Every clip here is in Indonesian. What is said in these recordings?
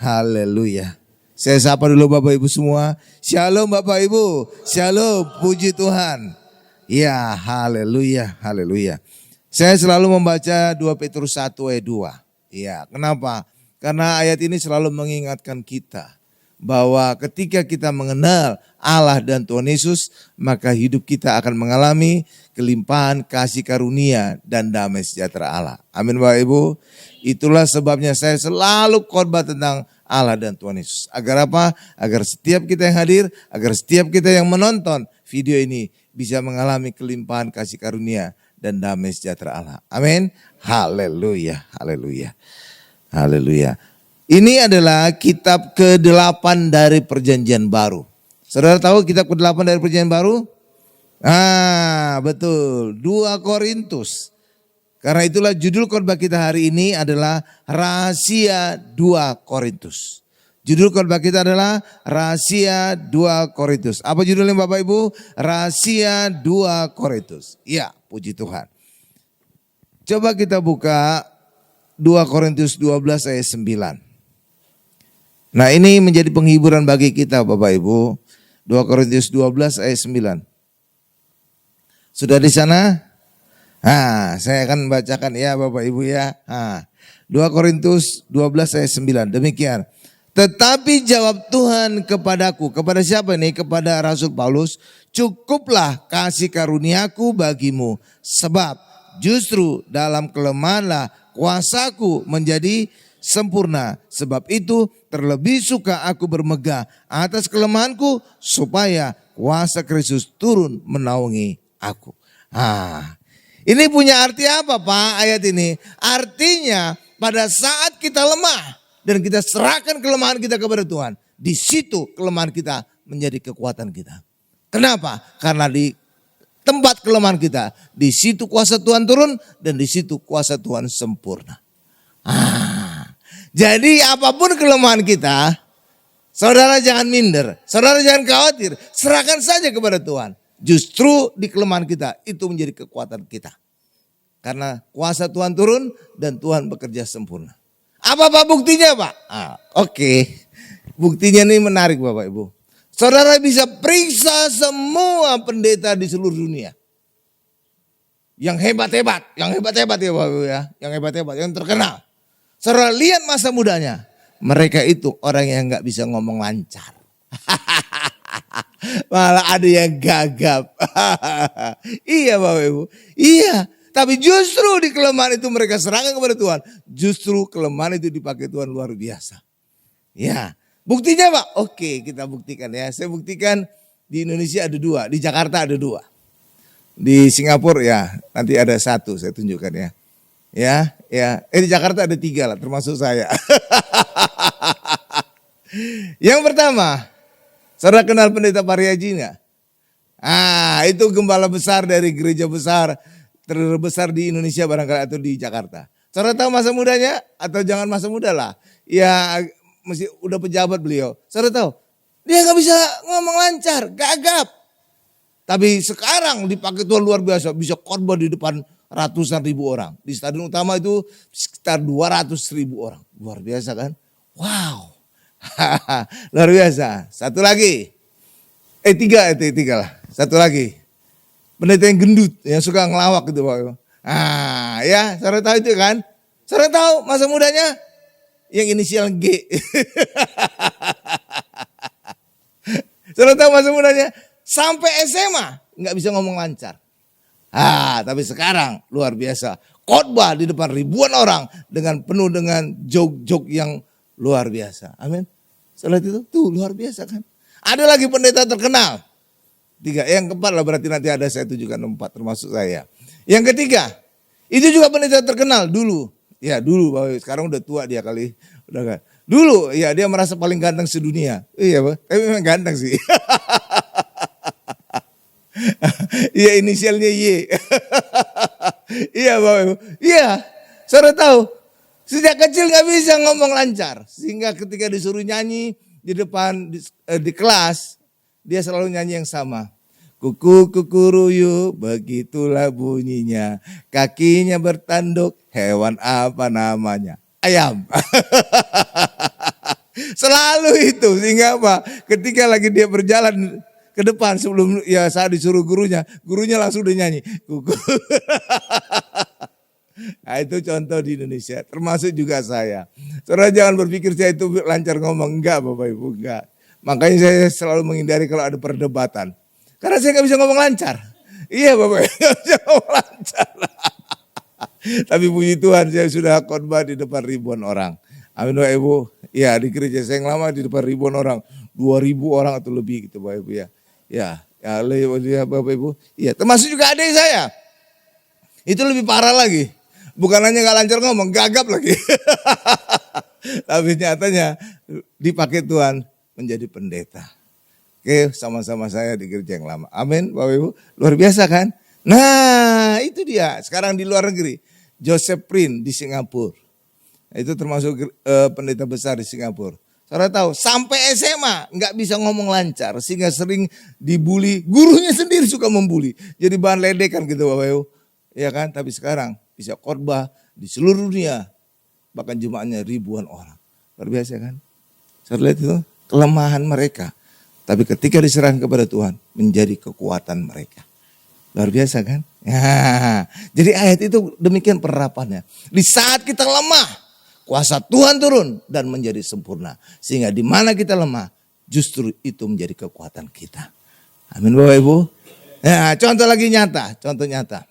Haleluya. Saya sapa dulu Bapak Ibu semua. Shalom Bapak Ibu. Shalom, puji Tuhan. Ya, haleluya, haleluya. Saya selalu membaca 2 Petrus 1 ayat 2. Ya, kenapa? Karena ayat ini selalu mengingatkan kita bahwa ketika kita mengenal Allah dan Tuhan Yesus, maka hidup kita akan mengalami kelimpahan kasih karunia dan damai sejahtera Allah. Amin Bapak Ibu. Itulah sebabnya saya selalu khotbah tentang Allah dan Tuhan Yesus. Agar apa? Agar setiap kita yang hadir, agar setiap kita yang menonton video ini bisa mengalami kelimpahan kasih karunia dan damai sejahtera Allah. Amin. Haleluya, haleluya, haleluya. Ini adalah kitab ke-8 dari Perjanjian Baru. Saudara tahu kitab ke-8 dari Perjanjian Baru? Betul, 2 Korintus. Karena itulah judul khotbah kita hari ini adalah Rahasia 2 Korintus. Judul khotbah kita adalah Rahasia 2 Korintus. Apa judulnya Bapak Ibu? Rahasia 2 Korintus. Ya, puji Tuhan. Coba kita buka 2 Korintus 12 ayat 9. Nah ini menjadi penghiburan bagi kita Bapak Ibu. 2 Korintus 12 ayat 9. Sudah di sana? Saya akan bacakan ya Bapak Ibu ya. 2 Korintus 12 ayat 9. Demikian. Tetapi jawab Tuhan kepadaku. Kepada siapa ini? Kepada Rasul Paulus. Cukuplah kasih karuniaku bagimu. Sebab justru dalam kelemahanlah kuasaku menjadi sempurna. Sebab itu terlebih suka aku bermegah atas kelemahanku. Supaya kuasa Kristus turun menaungi aku. Ini punya arti apa Pak ayat ini? Artinya pada saat kita lemah dan kita serahkan kelemahan kita kepada Tuhan. Di situ kelemahan kita menjadi kekuatan kita. Kenapa? Karena di tempat kelemahan kita, di situ kuasa Tuhan turun dan di situ kuasa Tuhan sempurna. Jadi apapun kelemahan kita, saudara jangan minder, saudara jangan khawatir, serahkan saja kepada Tuhan. Justru di kelemahan kita itu menjadi kekuatan kita. Karena kuasa Tuhan turun dan Tuhan bekerja sempurna. Apa buktinya Pak? Oke. Buktinya ini menarik Bapak Ibu. Saudara bisa periksa semua pendeta di seluruh dunia. Yang hebat-hebat ya Bapak Ibu ya. Yang hebat-hebat, yang terkenal. Saudara lihat masa mudanya. Mereka itu orang yang gak bisa ngomong lancar. Malah ada yang gagap. Iya Bapak Ibu. Iya. Tapi justru di kelemahan itu mereka serahkan kepada Tuhan. Justru kelemahan itu dipakai Tuhan luar biasa. Ya. Buktinya Pak? Oke kita buktikan ya. Saya buktikan di Indonesia ada 2. Di Jakarta ada 2. Di Singapura ya nanti ada 1 saya tunjukkan ya. Ya. Di Jakarta ada 3 lah termasuk saya. Yang pertama. Saudara kenal pendeta Pariaji enggak? Itu gembala besar dari gereja besar terbesar di Indonesia barangkali atau di Jakarta. Saudara tahu masa mudanya atau jangan masa muda lah. Ya mesti udah pejabat beliau. Saudara tahu dia gak bisa ngomong lancar, gagap. Tapi sekarang dipakai Tuhan luar biasa. Bisa khotbah di depan ratusan ribu orang. Di stadion utama itu sekitar 200.000 orang. Luar biasa kan? Wow. Luar biasa. Satu lagi. Tiga lah. Satu lagi. Pendeta yang gendut, yang suka ngelawak gitu Pak. Ya, saudara tahu itu kan? Saudara tahu masa mudanya? Yang inisial G. Saudara tahu masa mudanya? Sampai SMA nggak bisa ngomong lancar. Tapi sekarang luar biasa. Khotbah di depan ribuan orang dengan penuh dengan joke-joke yang luar biasa. Amin. Setelah itu tuh luar biasa kan? Ada lagi pendeta terkenal. 3, yang keempat lah berarti nanti ada saya tunjukkan 4 termasuk saya. Yang ketiga, itu juga pendeta terkenal dulu. Ya dulu, sekarang udah tua dia kali. Udah kan. Dulu ya dia merasa paling ganteng sedunia. Iya Pak, tapi memang ganteng sih. Iya inisialnya Y. Iya Bapak. Iya, saudara tahu. Sejak kecil gak bisa ngomong lancar. Sehingga ketika disuruh nyanyi di depan di kelas, dia selalu nyanyi yang sama. Kuku kukuruyu, begitulah bunyinya. Kakinya bertanduk, hewan apa namanya? Ayam. Selalu itu, sehingga apa? Ketika lagi dia berjalan ke depan sebelum ya saat disuruh gurunya langsung udah nyanyi. Kuku. Nah, itu contoh di Indonesia, termasuk juga saya. Saudara jangan berpikir saya itu lancar ngomong, enggak Bapak Ibu, enggak. Makanya saya selalu menghindari kalau ada perdebatan. Karena saya nggak bisa ngomong lancar. Iya Bapak Ibu, nggak bisa ngomong lancar. Tapi puji Tuhan saya sudah khotbah di depan ribuan orang. Amin Bapak Ibu. Ya di gereja saya yang lama di depan ribuan orang. 2.000 orang atau lebih gitu Bapak Ibu ya. Ya Bapak Ibu. Ya termasuk juga adik saya. Itu lebih parah lagi. Bukan hanya gak lancar ngomong, gagap lagi. Tapi nyatanya dipakai Tuhan menjadi pendeta. Oke, sama-sama saya di gereja yang lama. Amin Bapak Ibu. Luar biasa kan? Nah itu dia. Sekarang di luar negeri. Joseph Prince di Singapura. Itu termasuk pendeta besar di Singapura. Saudara tahu sampai SMA nggak bisa ngomong lancar. Sehingga sering dibully. Gurunya sendiri suka membuli. Jadi bahan ledekan gitu Bapak Ibu. Ya kan? Tapi sekarang bisa khotbah di seluruh dunia. Bahkan jemaatnya ribuan orang. Luar biasa kan? Saudara lihat itu kelemahan mereka. Tapi ketika diserahkan kepada Tuhan menjadi kekuatan mereka. Luar biasa kan? Ya, jadi ayat itu demikian penerapannya. Di saat kita lemah, kuasa Tuhan turun dan menjadi sempurna. Sehingga di mana kita lemah, justru itu menjadi kekuatan kita. Amin Bapak Ibu. Ya, contoh lagi nyata, contoh nyata.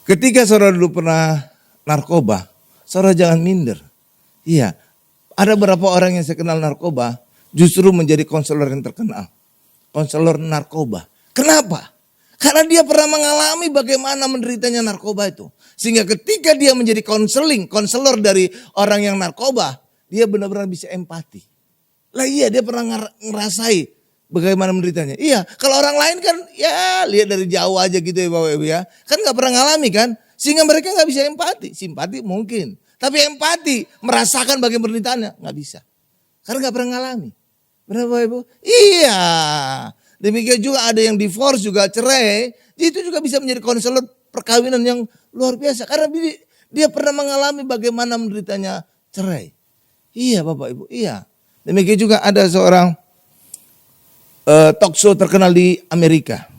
Ketika saudara dulu pernah narkoba, saudara jangan minder. Iya, ada beberapa orang yang saya kenal narkoba, justru menjadi konselor yang terkenal. Konselor narkoba. Kenapa? Karena dia pernah mengalami bagaimana menderitanya narkoba itu. Sehingga ketika dia menjadi konselor dari orang yang narkoba, dia benar-benar bisa empati. Lah iya, dia pernah ngerasai bagaimana menderitanya. Iya, kalau orang lain kan ya lihat dari jauh aja gitu ya Bapak Ibu ya. Kan gak pernah ngalami kan. Sehingga mereka gak bisa empati. Simpati mungkin. Tapi empati, merasakan bagaimana penderitaannya, gak bisa. Karena gak pernah ngalami. Benar Bapak Ibu? Iya. Demikian juga ada yang divorce juga cerai. Itu juga bisa menjadi konselor perkawinan yang luar biasa. Karena dia pernah mengalami bagaimana menderitanya cerai. Iya Bapak Ibu, iya. Demikian juga ada seorang talk show terkenal di Amerika.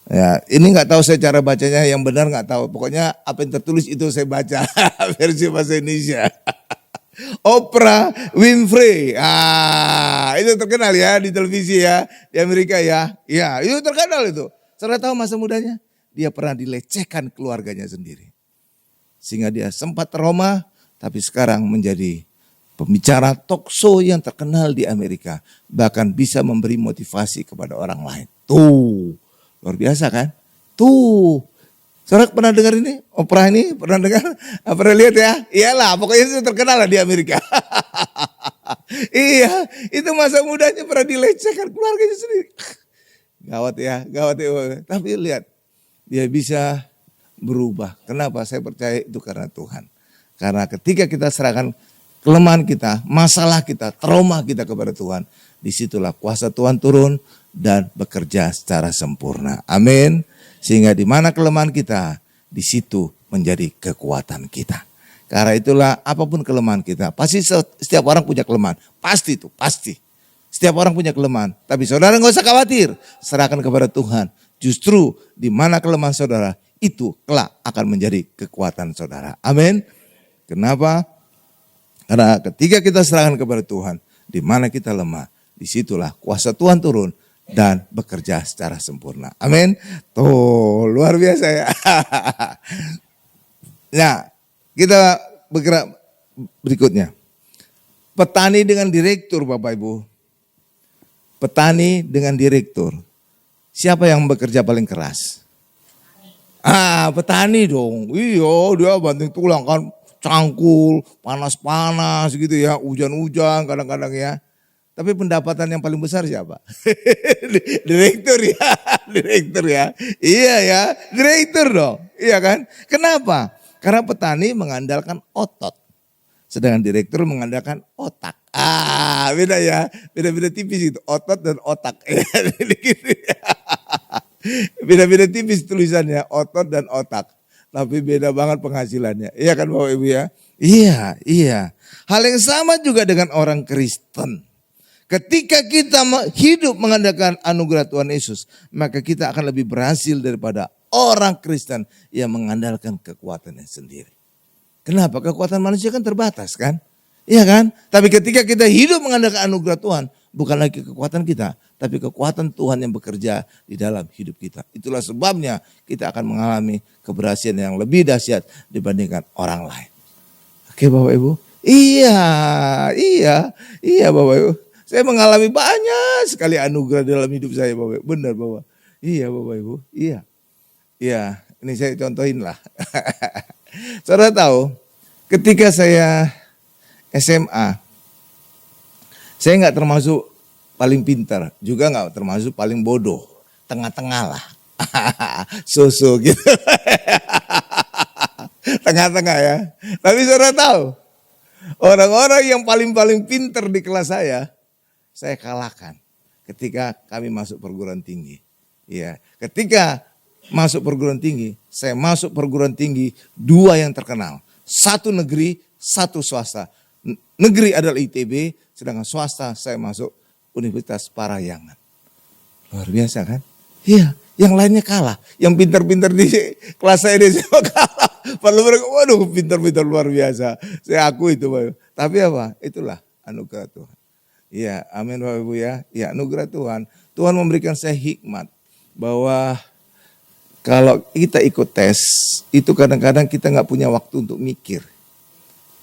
Ya, ini nggak tahu saya cara bacanya yang benar nggak tahu. Pokoknya apa yang tertulis itu saya baca versi bahasa Indonesia. Oprah Winfrey. Itu terkenal ya di televisi ya di Amerika ya. Ya, itu terkenal itu. Saudara tahu masa mudanya dia pernah dilecehkan keluarganya sendiri. Sehingga dia sempat trauma tapi sekarang menjadi pembicara talk show yang terkenal di Amerika. Bahkan bisa memberi motivasi kepada orang lain. Tuh, luar biasa kan? Tuh, saudara pernah dengar ini? Oprah ini pernah dengar? Pernah lihat ya? Iyalah, pokoknya itu terkenal lah di Amerika. Iya, itu masa mudanya pernah dilecehkan keluarganya sendiri. Gawat ya, gawat ya. Tapi lihat, dia bisa berubah. Kenapa? Saya percaya itu karena Tuhan. Karena ketika kita serahkan kelemahan kita, masalah kita, trauma kita kepada Tuhan, disitulah kuasa Tuhan turun dan bekerja secara sempurna. Amin. Sehingga di mana kelemahan kita, di situ menjadi kekuatan kita. Karena itulah apapun kelemahan kita, pasti setiap orang punya kelemahan. Pasti itu, pasti. Setiap orang punya kelemahan. Tapi saudara nggak usah khawatir, serahkan kepada Tuhan. Justru di mana kelemahan saudara, itu kelak akan menjadi kekuatan saudara. Amin. Kenapa? Karena ketika kita serahkan kepada Tuhan, di mana kita lemah, disitulah kuasa Tuhan turun dan bekerja secara sempurna. Amin. Tuh, luar biasa ya. Nah, kita bergerak berikutnya. Petani dengan direktur Bapak Ibu. Petani dengan direktur. Siapa yang bekerja paling keras? Petani dong. Iya, dia banting tulang kan. Cangkul, panas-panas gitu ya, hujan-hujan kadang-kadang ya. Tapi pendapatan yang paling besar siapa? Direktur ya, direktur ya. Iya ya, direktur dong. Iya kan? Kenapa? Karena petani mengandalkan otot. Sedangkan direktur mengandalkan otak. Beda ya. Beda-beda tipis itu, otot dan otak. Beda-beda tipis tulisannya, otot dan otak. tapi beda banget penghasilannya. Iya kan Bapak Ibu ya? Iya, iya. Hal yang sama juga dengan orang Kristen. Ketika kita hidup mengandalkan anugerah Tuhan Yesus, maka kita akan lebih berhasil daripada orang Kristen yang mengandalkan kekuatannya sendiri. Kenapa? Kekuatan manusia kan terbatas kan? Iya kan? Tapi ketika kita hidup mengandalkan anugerah Tuhan, bukan lagi kekuatan kita, tapi kekuatan Tuhan yang bekerja di dalam hidup kita. Itulah sebabnya kita akan mengalami keberhasilan yang lebih dahsyat dibandingkan orang lain. Oke Bapak Ibu? Iya Bapak Ibu. Saya mengalami banyak sekali anugerah dalam hidup saya Bapak Ibu. Benar Bapak. Iya Bapak Ibu. Iya. Iya, ini saya contohin lah. Saudara tahu, ketika saya SMA, saya nggak termasuk paling pintar, juga nggak termasuk paling bodoh, tengah-tengah lah, so gitu, tengah-tengah ya. Tapi saudara tahu, orang-orang yang paling pintar di kelas saya kalahkan ketika kami masuk perguruan tinggi. Ya, ketika masuk perguruan tinggi, saya masuk perguruan tinggi 2 yang terkenal, 1 negeri, 1 swasta. Negeri adalah ITB, sedangkan swasta saya masuk Universitas Parahyangan. Luar biasa kan? Iya, yang lainnya kalah. Yang pintar-pintar di kelas saya ini semua kalah. Padahal mereka, waduh pintar-pintar luar biasa. Saya akui itu Bapak. Tapi apa? Itulah anugerah Tuhan. Iya, amin Bapak Ibu ya. Ya, anugerah Tuhan. Tuhan memberikan saya hikmat bahwa kalau kita ikut tes, itu kadang-kadang kita nggak punya waktu untuk mikir.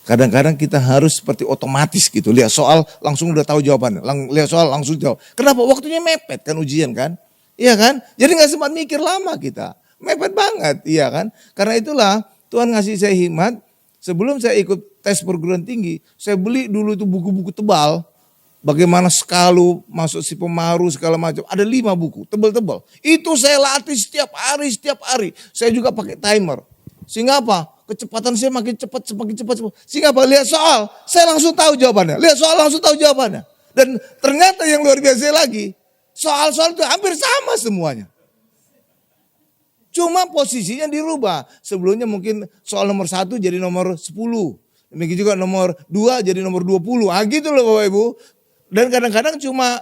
Kadang-kadang kita harus seperti otomatis gitu. Lihat soal langsung udah tahu jawabannya. Lihat soal langsung jawab. Kenapa? Waktunya mepet kan ujian kan? Iya kan? Jadi nggak sempat mikir lama kita. Mepet banget, iya kan? Karena itulah Tuhan ngasih saya hikmat. Sebelum saya ikut tes perguruan tinggi, saya beli dulu itu buku-buku tebal. Bagaimana Skalu, masuk si Pemaru segala macam. Ada 5 buku, tebal-tebal. Itu saya latih setiap hari. Saya juga pakai timer. Sehingga apa? Kecepatan saya makin cepat. Sehingga apa? Lihat soal, saya langsung tahu jawabannya. Lihat soal, langsung tahu jawabannya. Dan ternyata yang luar biasa lagi, soal-soal itu hampir sama semuanya. Cuma posisinya dirubah. Sebelumnya mungkin soal nomor 1 jadi nomor 10. Demikian juga nomor 2 jadi nomor 20. Gitu loh Bapak Ibu. Dan kadang-kadang cuma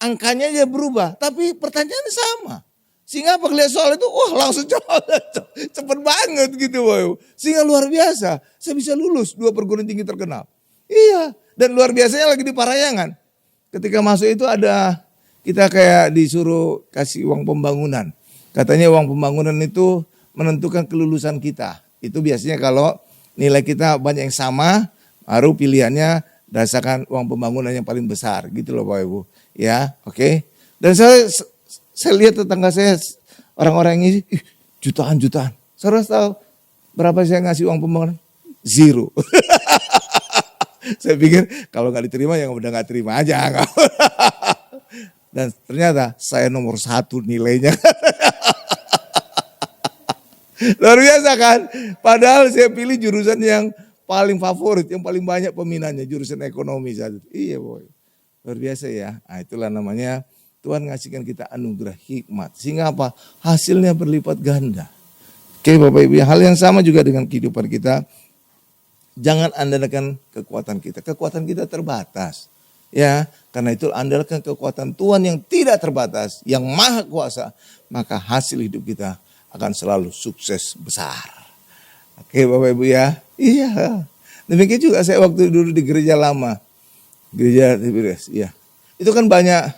angkanya aja berubah, tapi pertanyaannya sama. Sehingga apa lihat soal itu, wah langsung cepet banget gitu. Wow. Sehingga luar biasa, saya bisa lulus 2 perguruan tinggi terkenal. Iya, dan luar biasanya lagi di Parahyangan. Ketika masuk itu kita kayak disuruh kasih uang pembangunan. Katanya uang pembangunan itu menentukan kelulusan kita. Itu biasanya kalau nilai kita banyak yang sama, baru pilihannya berdasarkan uang pembangunan yang paling besar gitu loh Bapak Ibu. Ya, oke. Dan saya lihat tetangga saya orang-orang ini jutaan. Saudara tahu berapa saya ngasih uang pembangunan? 0. Saya pikir kalau nggak diterima ya udah nggak terima aja. Dan ternyata saya nomor 1 nilainya. Luar biasa kan? Padahal saya pilih jurusan yang paling favorit, yang paling banyak peminatnya, jurusan ekonomi saat itu. Iya boy, luar biasa ya. Nah, itulah namanya Tuhan ngasihkan kita anugerah hikmat. Sehingga apa? Hasilnya berlipat ganda. Oke Bapak Ibu, hal yang sama juga dengan kehidupan kita. Jangan andalkan kekuatan kita. Kekuatan kita terbatas. Ya, karena itu andalkan kekuatan Tuhan yang tidak terbatas, yang maha kuasa. Maka hasil hidup kita akan selalu sukses besar. Oke Bapak Ibu ya. Iya. Demikian juga saya waktu dulu di gereja lama. Gereja TBS, iya. Itu kan banyak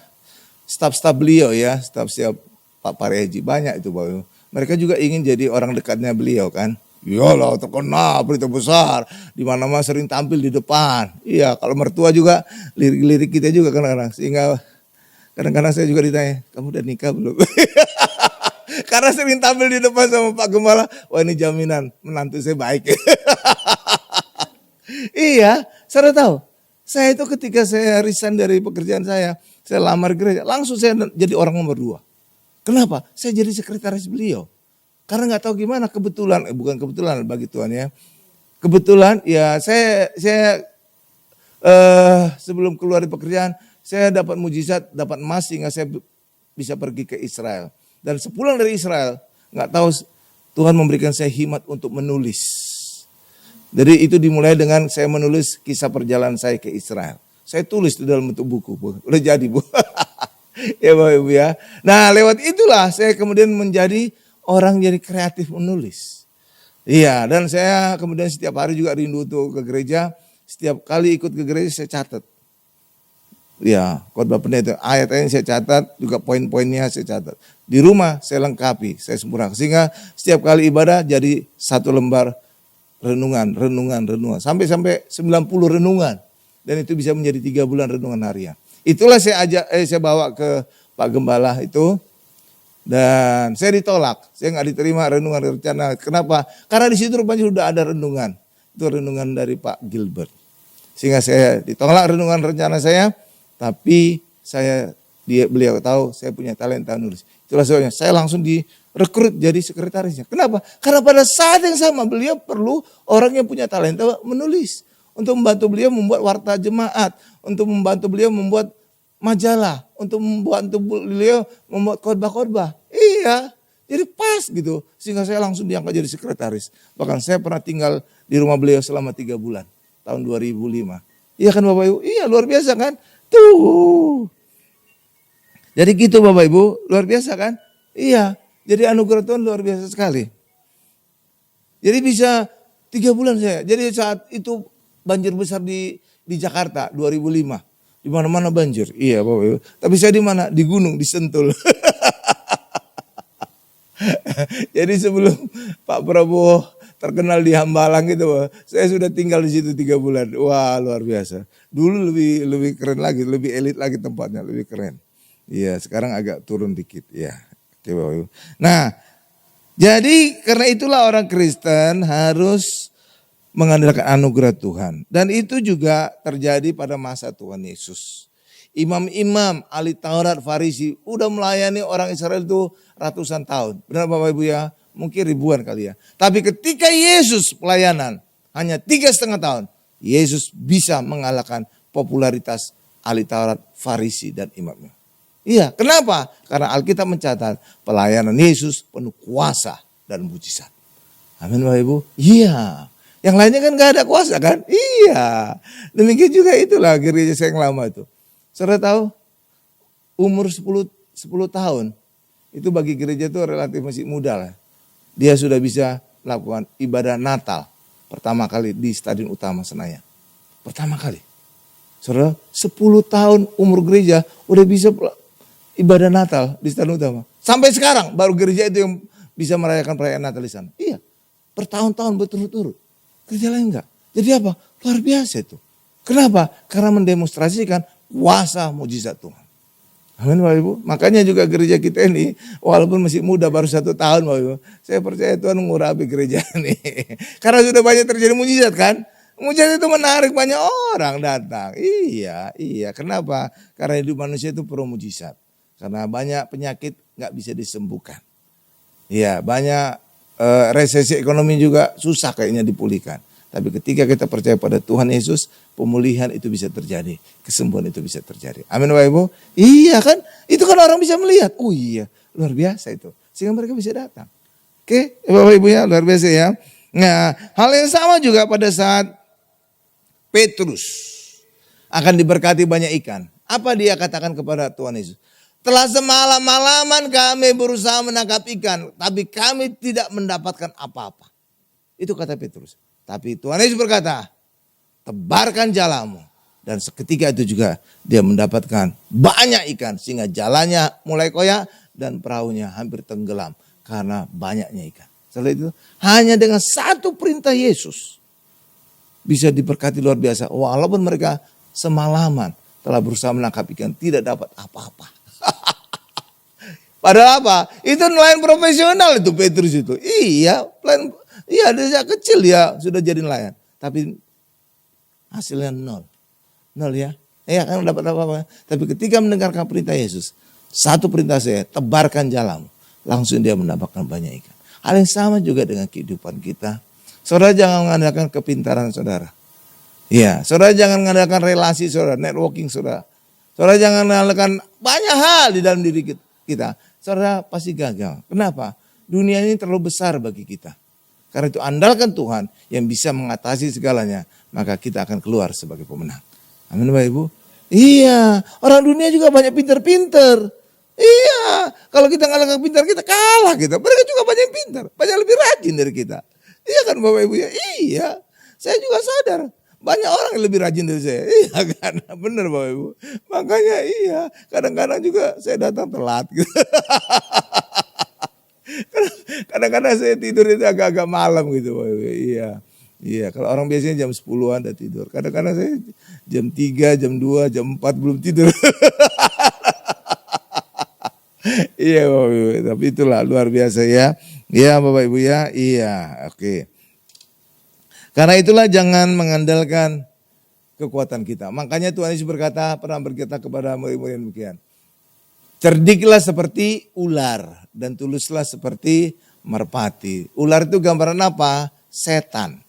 staf-staf beliau ya, staf-staf Pak Pareji, banyak itu Bapak Ibu. Mereka juga ingin jadi orang dekatnya beliau kan. Iyalah terkenal, berita besar, di mana-mana sering tampil di depan. Iya, kalau mertua juga lirik-lirik kita juga kadang-kadang. Sehingga kadang-kadang saya juga ditanya, kamu udah nikah belum? Karena sering tampil di depan sama Pak Gembala, wah ini jaminan menantu saya baik. Iya, saudara tahu, saya itu ketika saya resign dari pekerjaan saya lamar gereja, langsung saya jadi orang nomor 2. Kenapa? Saya jadi sekretaris beliau. Karena nggak tahu gimana, kebetulan, bukan kebetulan bagi Tuhan ya. Kebetulan ya saya sebelum keluar dari pekerjaan, saya dapat mujizat, dapat emas sehingga saya bisa pergi ke Israel. Dan sepulang dari Israel, nggak tahu Tuhan memberikan saya hikmat untuk menulis. Jadi itu dimulai dengan saya menulis kisah perjalanan saya ke Israel. Saya tulis itu dalam bentuk buku, Bu. Udah jadi, Bu. Ya Bapak Ibu ya. Nah lewat itulah saya kemudian menjadi orang jadi kreatif menulis. Iya, dan saya kemudian setiap hari juga rindu untuk ke gereja. Setiap kali ikut ke gereja saya catat. Ya, khotbah pendeta, ayat-ayatnya saya catat, juga poin-poinnya saya catat. Di rumah saya lengkapi, saya sempurnakan. Sehingga setiap kali ibadah jadi satu lembar renungan. Sampai 90 renungan. Dan itu bisa menjadi 3 bulan renungan harian. Itulah saya bawa ke Pak Gembala itu. Dan saya ditolak, saya nggak diterima renungan rencana. Kenapa? Karena di situ rupanya sudah ada renungan. Itu renungan dari Pak Gilbert. Sehingga saya ditolak renungan rencana saya. Tapi beliau tahu saya punya talenta nulis. Itulah sebabnya saya langsung direkrut jadi sekretarisnya. Kenapa? Karena pada saat yang sama beliau perlu orang yang punya talenta menulis. Untuk membantu beliau membuat warta jemaat. Untuk membantu beliau membuat majalah. Untuk membantu beliau membuat khotbah-khotbah. Iya, jadi pas gitu. Sehingga saya langsung diangkat jadi sekretaris. Bahkan saya pernah tinggal di rumah beliau selama 3 bulan. Tahun 2005. Iya kan Bapak Ibu? Iya luar biasa kan? Tuh. Jadi gitu Bapak Ibu, luar biasa kan? Iya, jadi anugerah Tuhan luar biasa sekali. Jadi bisa 3 bulan saya. Jadi saat itu banjir besar di Jakarta 2005. Di mana-mana banjir. Iya Bapak Ibu. Tapi saya di mana? Di gunung, di Sentul. Jadi sebelum Pak Prabowo terkenal di Hambalang gitu, saya sudah tinggal di situ 3 bulan. Wah luar biasa. Dulu lebih keren lagi, lebih elit lagi tempatnya, lebih keren. Iya, sekarang agak turun dikit. Ya, oke. Nah, jadi karena itulah orang Kristen harus mengandalkan anugerah Tuhan. Dan itu juga terjadi pada masa Tuhan Yesus. Imam-imam, ahli Taurat, Farisi udah melayani orang Israel itu ratusan tahun. Benar Bapak Ibu ya? Mungkin ribuan kali ya. Tapi ketika Yesus pelayanan hanya 3,5 tahun. Yesus bisa mengalahkan popularitas ahli Taurat, Farisi dan imamnya. Iya, kenapa? Karena Alkitab mencatat pelayanan Yesus penuh kuasa dan mujizat. Amin Bapak Ibu. Iya. Yang lainnya kan gak ada kuasa kan? Iya. Demikian juga itulah gereja saya yang lama itu. Saudara tahu umur 10 tahun itu bagi gereja itu relatif masih muda lah. Dia sudah bisa melakukan ibadah Natal pertama kali di Stadion Utama Senayan. Pertama kali. Saudara, 10 tahun umur gereja udah bisa ibadah Natal di Stadion Utama. Sampai sekarang baru gereja itu yang bisa merayakan perayaan Natal di sana. Iya, bertahun-tahun berturut-turut. Gereja lain enggak. Jadi apa? Luar biasa itu. Kenapa? Karena mendemonstrasikan kuasa mujizat Tuhan. Amin Bapak Ibu. Makanya juga gereja kita ini walaupun masih muda baru 1 tahun Bapak Ibu. Saya percaya Tuhan mengurapi gereja ini. Karena sudah banyak terjadi mujizat kan. Mujizat itu menarik banyak orang datang. Iya. Kenapa? Karena hidup manusia itu perlu mujizat. Karena banyak penyakit gak bisa disembuhkan. Iya banyak resesi ekonomi juga susah kayaknya dipulihkan. Tapi ketika kita percaya pada Tuhan Yesus, pemulihan itu bisa terjadi. Kesembuhan itu bisa terjadi. Amin Bapak Ibu. Iya kan? Itu kan orang bisa melihat. Oh iya, luar biasa itu. Sehingga mereka bisa datang. Oke, Bapak Ibu ya, luar biasa ya. Nah, hal yang sama juga pada saat Petrus akan diberkati banyak ikan. Apa dia katakan kepada Tuhan Yesus? Telah semalam-malaman kami berusaha menangkap ikan, tapi kami tidak mendapatkan apa-apa. Itu kata Petrus. Tapi Tuhan Yesus berkata, tebarkan jalamu. Dan seketika itu juga dia mendapatkan banyak ikan. Sehingga jalannya mulai koyak dan perahunya hampir tenggelam. Karena banyaknya ikan. Setelah itu hanya dengan satu perintah Yesus. Bisa diberkati luar biasa. Walaupun mereka semalaman telah berusaha menangkap ikan. Tidak dapat apa-apa. Padahal apa? Itu nelayan profesional itu Petrus itu. Iya, dia kecil dia sudah jadi nelayan. Tapi hasilnya nol ya. Iya kan dapat apa-apa. Tapi ketika mendengarkan perintah Yesus. Satu perintah saya, tebarkan jalamu. Langsung dia mendapatkan banyak ikan. Hal yang sama juga dengan kehidupan kita. Saudara jangan mengandalkan kepintaran saudara. Iya, saudara jangan mengandalkan relasi saudara, networking saudara. Saudara jangan mengandalkan banyak hal di dalam diri kita. Saudara pasti gagal. Kenapa? dunia ini terlalu besar bagi kita. Karena itu andalkan Tuhan yang bisa mengatasi segalanya, maka kita akan keluar sebagai pemenang. Amin Bapak Ibu. Iya, orang dunia juga banyak pintar-pintar. Iya, kalau kita nggak pintar kita kalah kita. Mereka juga banyak yang pintar, banyak lebih rajin dari kita. Iya kan Bapak Ibu ya? Iya, saya juga sadar. Banyak orang yang lebih rajin dari saya. Iya kan, benar Bapak Ibu. Makanya iya, kadang-kadang juga saya datang telat gitu. Kadang-kadang saya tidur itu agak-agak malam gitu Bapak Ibu. Iya. Iya, kalau orang biasanya jam 10-an udah tidur. Kadang-kadang saya jam 3, jam 2, jam 4 belum tidur. Iya Bapak Ibu, tapi itulah luar biasa ya. Iya Bapak Ibu ya, iya oke. Karena itulah jangan mengandalkan kekuatan kita. Makanya Tuhan Yesus pernah berkata kepada murid-murid demikian. Cerdiklah seperti ular dan tuluslah seperti merpati. Ular itu gambaran apa? Setan.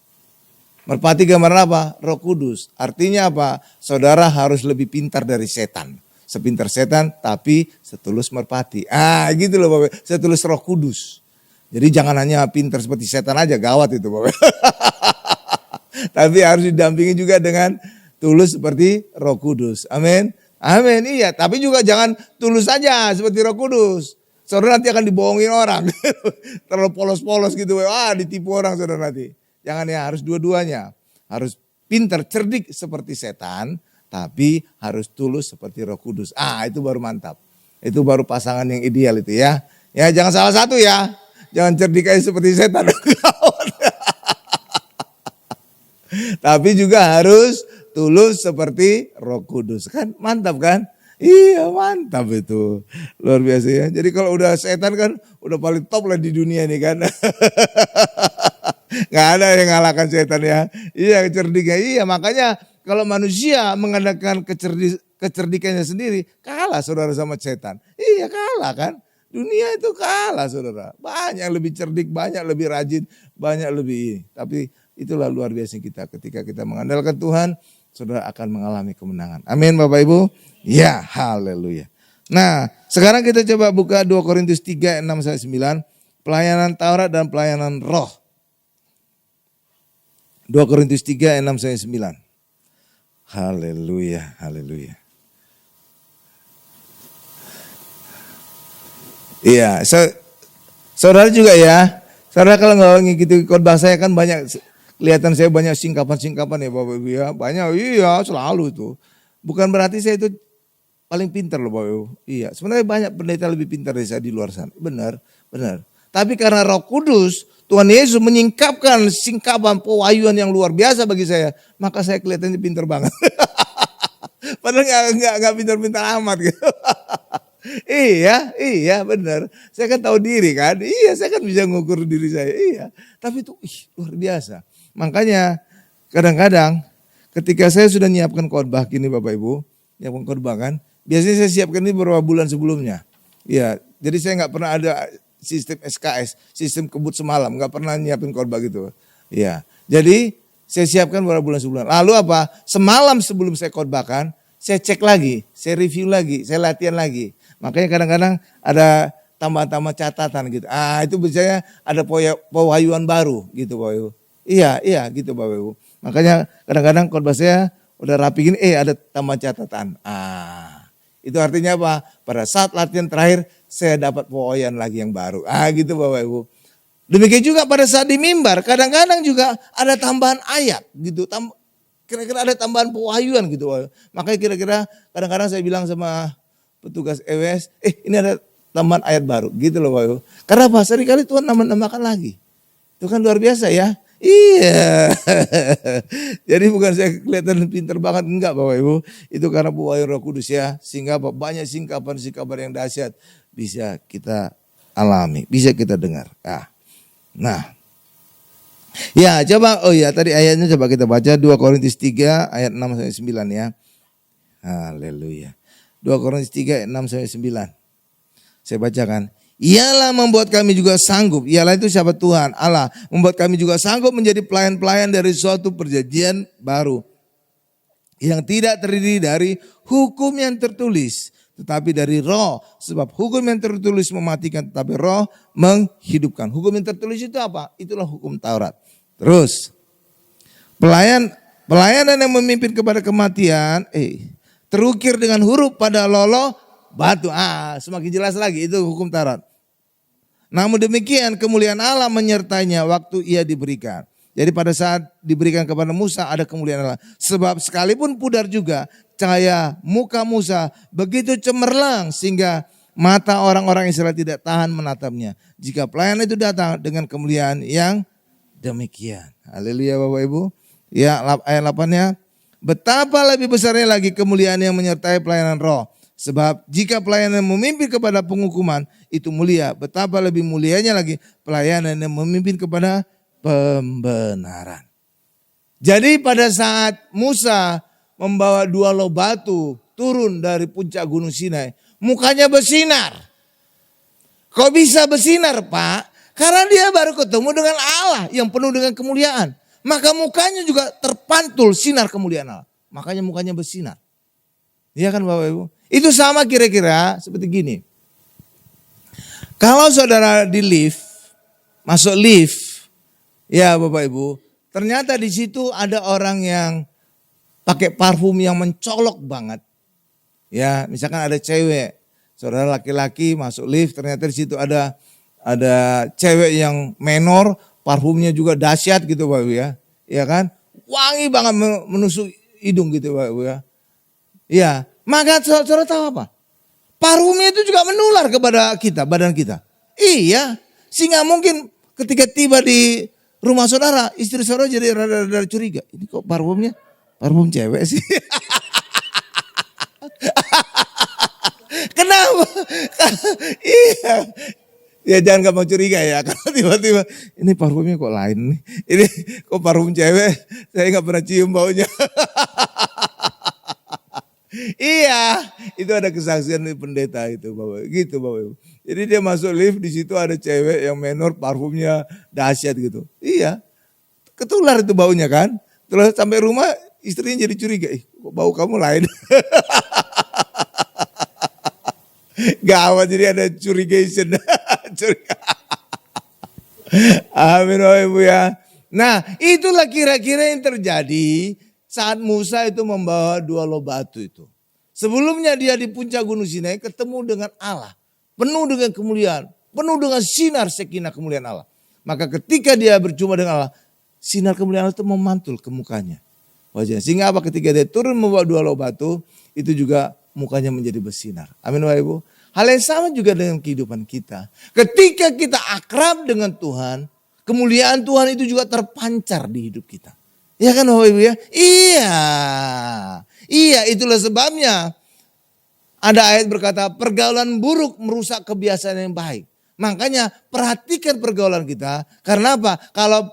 Merpati gambaran apa? Roh Kudus. Artinya apa? Saudara harus lebih pintar dari setan. Sepintar setan tapi setulus merpati. Gitu loh Bapak. Setulus Roh Kudus. Jadi jangan hanya pintar seperti setan aja, gawat itu Bapak. Tapi harus didampingi juga dengan tulus seperti Roh Kudus. Amin. Amin. Iya, tapi juga jangan tulus saja seperti Roh Kudus. Saudara nanti akan dibohongin orang. Terlalu polos-polos gitu. Ditipu orang saudara nanti. Jangan ya, harus dua-duanya. Harus pintar, cerdik seperti setan, tapi harus tulus seperti Roh Kudus. Itu baru mantap. Itu baru pasangan yang ideal itu ya. Ya, jangan salah satu ya. Jangan cerdik aja seperti setan. Tapi juga harus tulus seperti Roh Kudus. Kan mantap kan? Iya mantap itu. Luar biasa ya. Jadi kalau udah setan kan udah paling top lah di dunia ini kan. Gak ada yang ngalahkan setan ya. Iya cerdiknya. Iya makanya kalau manusia mengandalkan kecerdikannya sendiri, kalah saudara sama setan. Iya kalah kan. Dunia itu kalah saudara. Banyak lebih cerdik, banyak lebih rajin, banyak lebih. Tapi itulah luar biasa kita. Ketika kita mengandalkan Tuhan, saudara akan mengalami kemenangan. Amin Bapak Ibu. Ya haleluya. Nah sekarang kita coba buka 2 Korintus 3, 6-9. Pelayanan Taurat dan pelayanan roh. 2 Korintus 3, 6-9. Haleluya, haleluya. Iya, saudara juga ya. Saudara kalau nggak ngikuti khotbah saya kan banyak, kelihatan saya banyak singkapan-singkapan ya Bapak Ibu ya. Banyak, iya selalu itu. Bukan berarti saya itu paling pintar loh Bapak Ibu. Iya, sebenarnya banyak pendeta lebih pintar dari saya di luar sana. Benar, benar. Tapi karena Roh Kudus, Tuhan Yesus menyingkapkan singkapan pewahyuan yang luar biasa bagi saya. Maka saya kelihatannya pintar banget. Padahal nggak pintar-pintar amat gitu. Iya benar. Saya kan tahu diri kan. Iya saya kan bisa ngukur diri saya. Iya. Tapi itu luar biasa. Makanya kadang-kadang ketika saya sudah nyiapkan khotbah gini Bapak Ibu. Nyiapkan khotbah kan. Biasanya saya siapkan ini beberapa bulan sebelumnya. Iya. Jadi saya nggak pernah ada sistem SKS. Sistem kebut semalam. Nggak pernah nyiapin khotbah gitu. Iya. Jadi saya siapkan beberapa bulan sebelum. Lalu apa? Semalam sebelum saya khotbahkan. Saya cek lagi. Saya review lagi. Saya latihan lagi. Makanya kadang-kadang ada tambah-tambah catatan gitu. Itu biasanya ada pewahyuan baru gitu Bapak Ibu. Iya gitu Bapak Ibu. Makanya kadang-kadang khotbah saya udah rapi gini, ada tambah catatan. Itu artinya apa? Pada saat latihan terakhir saya dapat pewahyuan lagi yang baru. Gitu Bapak Ibu. Demikian juga pada saat di mimbar, kadang-kadang juga ada tambahan ayat gitu. Kira-kira ada tambahan pewahyuan gitu Bapak Ibu. Makanya kira-kira kadang-kadang saya bilang sama petugas EWS, ini ada tambahan ayat baru gitu loh Bapak Ibu. Karena apa? Seringkali Tuhan nambah-nambahkan lagi. Itu kan luar biasa ya. Iya. Jadi bukan saya kelihatan pintar banget, enggak Bapak Ibu. Itu karena pewahyuan Roh Kudus ya. Sehingga banyak singkapan-singkapan yang dahsyat bisa kita alami, bisa kita dengar. Nah. Ya coba, tadi ayatnya coba kita baca 2 Korintus 3 ayat 6-9 ya. Haleluya. 2 Korintus 3 ayat 6-9. Saya bacakan. Ialah membuat kami juga sanggup. Ialah itu siapa? Tuhan Allah. Membuat kami juga sanggup menjadi pelayan-pelayan dari suatu perjanjian baru. Yang tidak terdiri dari hukum yang tertulis. tetapi dari roh. Sebab hukum yang tertulis mematikan, tetapi roh menghidupkan. Hukum yang tertulis itu apa? Itulah hukum Taurat. Terus, pelayanan yang memimpin kepada kematian, terukir dengan huruf pada lolo batu. Semakin jelas lagi, itu hukum Taurat. Namun demikian kemuliaan Allah menyertainya waktu ia diberikan. Jadi pada saat diberikan kepada Musa ada kemuliaan Allah. Sebab sekalipun pudar juga cahaya muka Musa begitu cemerlang sehingga mata orang-orang Israel tidak tahan menatapnya. Jika pelayan itu datang dengan kemuliaan yang demikian. Haleluya Bapak Ibu. Ya, ayat 8-nya. Betapa lebih besarnya lagi kemuliaan yang menyertai pelayanan roh. Sebab jika pelayanan memimpin kepada penghukuman itu mulia, betapa lebih mulianya lagi pelayanan yang memimpin kepada pembenaran. Jadi pada saat Musa membawa 2 loh batu turun dari puncak Gunung Sinai, mukanya bersinar. Kok bisa bersinar, Pak? Karena dia baru ketemu dengan Allah yang penuh dengan kemuliaan. Maka mukanya juga terpantul sinar kemuliaan Allah. Makanya mukanya bersinar. Iya kan Bapak Ibu? Itu sama kira-kira seperti gini. Kalau saudara di lift, masuk lift, ya Bapak Ibu, ternyata di situ ada orang yang pakai parfum yang mencolok banget. Ya, misalkan ada cewek, saudara laki-laki masuk lift, ternyata di situ ada cewek yang menor, parfumnya juga dahsyat gitu Bapak Ibu ya. Ya kan? Wangi banget menusuk hidung gitu Bapak Ibu ya. Ya, maka saudara tahu apa? Parfumnya itu juga menular kepada kita, badan kita. Iya, sehingga mungkin ketika tiba di rumah saudara, istri saudara jadi rada-rada curiga. Ini kok parfumnya? Parfum cewek sih. Kenapa? Iya. Ya jangan kamu curiga ya. Kalau tiba-tiba ini parfumnya kok lain nih. Ini kok parfum cewek. Saya gak pernah cium baunya. Iya, itu ada kesaksian dari pendeta itu Bapak. Gitu Bapak Ibu. Jadi dia masuk lift, di situ ada cewek yang menor, parfumnya dahsyat gitu. Iya. Ketular itu baunya kan. Terus sampai rumah istrinya jadi curiga, kok bau kamu lain. Gawat, jadi ada curigation. Amin Bapak Ibu ya. Nah, itulah kira-kira yang terjadi saat Musa itu membawa 2 loh batu itu. Sebelumnya dia di puncak Gunung Sinai ketemu dengan Allah. Penuh dengan kemuliaan. Penuh dengan sinar sakinah kemuliaan Allah. Maka ketika dia berjumpa dengan Allah, sinar kemuliaan Allah itu memantul ke mukanya. Wajah. Sehingga apa? Ketika dia turun membawa 2 loh batu, itu juga mukanya menjadi bersinar. Amin Bapak Ibu. Hal yang sama juga dengan kehidupan kita. Ketika kita akrab dengan Tuhan, kemuliaan Tuhan itu juga terpancar di hidup kita. Ya kan Bapak Ibu ya? Iya. Iya, itulah sebabnya ada ayat berkata pergaulan buruk merusak kebiasaan yang baik. Makanya perhatikan pergaulan kita. Karena apa? Kalau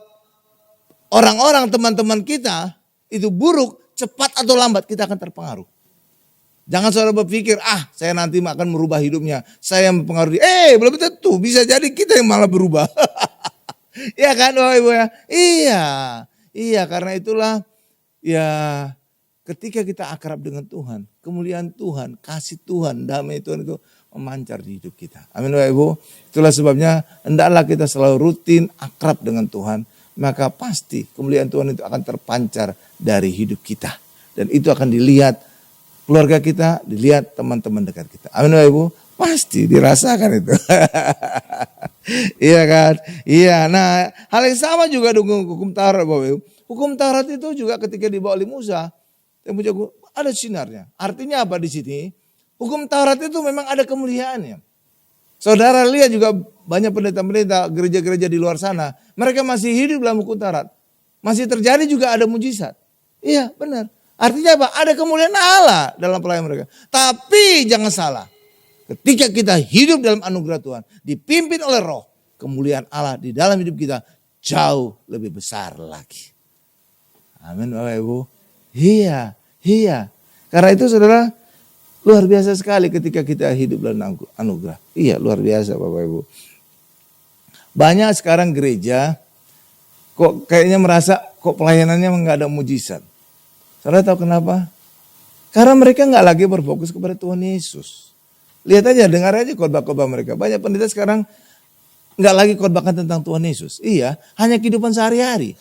orang-orang teman-teman kita itu buruk, cepat atau lambat kita akan terpengaruh. Jangan saudara berpikir, saya nanti akan merubah hidupnya. Saya yang mempengaruhi. Belum tentu. Bisa jadi kita yang malah berubah. Ya kan Bapak Ibu ya? Iya. Iya, karena itulah ya ketika kita akrab dengan Tuhan, kemuliaan Tuhan, kasih Tuhan, damai Tuhan itu memancar di hidup kita. Amin Bapak Ibu. Itulah sebabnya hendaklah kita selalu rutin akrab dengan Tuhan, maka pasti kemuliaan Tuhan itu akan terpancar dari hidup kita. Dan itu akan dilihat keluarga kita, dilihat teman-teman dekat kita. Amin Bapak Ibu. Pasti dirasakan itu. Iya kan? Iya. Nah, hal yang sama juga dengan hukum Taurat Bapak Ibu. Hukum Taurat itu juga ketika dibawa oleh Musa, ada sinarnya. Artinya apa di sini? Hukum Taurat itu memang ada kemuliaannya. Saudara lihat juga banyak pendeta-pendeta gereja-gereja di luar sana, mereka masih hidup dalam hukum Taurat. Masih terjadi juga ada mujizat. Iya, benar. Artinya apa? Ada kemuliaan Allah dalam pelayanan mereka. Tapi jangan salah. Ketika kita hidup dalam anugerah Tuhan, dipimpin oleh Roh, kemuliaan Allah di dalam hidup kita jauh lebih besar lagi. Amin Bapak Ibu. Iya. Karena itu saudara, luar biasa sekali ketika kita hidup dalam anugerah. Iya, luar biasa Bapak Ibu. Banyak sekarang gereja kok kayaknya merasa kok pelayanannya nggak ada mujizat. Saudara tahu kenapa? Karena mereka nggak lagi berfokus kepada Tuhan Yesus. Lihat aja, dengar aja khotbah-khotbah mereka. Banyak pendeta sekarang nggak lagi khotbahkan tentang Tuhan Yesus. Iya, hanya kehidupan sehari-hari.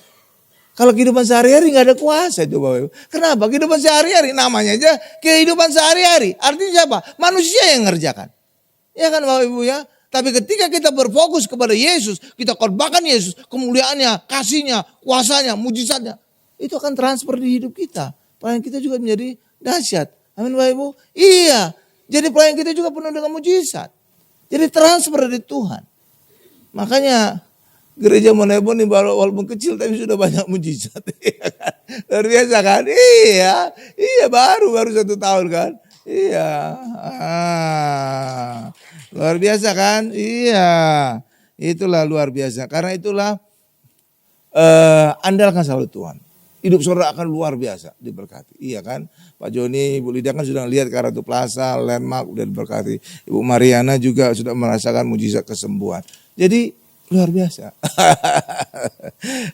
Kalau kehidupan sehari-hari nggak ada kuasa itu Bapak Ibu. Kenapa? Kehidupan sehari-hari namanya aja kehidupan sehari-hari. Artinya apa? Manusia yang ngerjakan. Ya kan Bapak Ibu ya. Tapi ketika kita berfokus kepada Yesus, kita khotbahkan Yesus, kemuliaannya, kasihnya, kuasanya, mujizatnya. Itu akan transfer di hidup kita. Pelayanan kita juga menjadi dahsyat. Amin Bapak Ibu. Iya. Jadi pelayanan kita juga penuh dengan mujizat. Jadi transfer dari Tuhan. Makanya gereja Monebon ini walaupun kecil tapi sudah banyak mujizat. Luar biasa kan? Iya. Iya baru 1 tahun kan? Iya. Luar biasa kan? Iya. Itulah luar biasa. Karena itulah andalkan selalu Tuhan. Hidup saudara akan luar biasa diberkati. Iya kan? Pak Joni, Ibu Lidia kan sudah lihat Karatu Plaza, Landmark udah diberkati. Ibu Mariana juga sudah merasakan mujizat kesembuhan. Jadi luar biasa.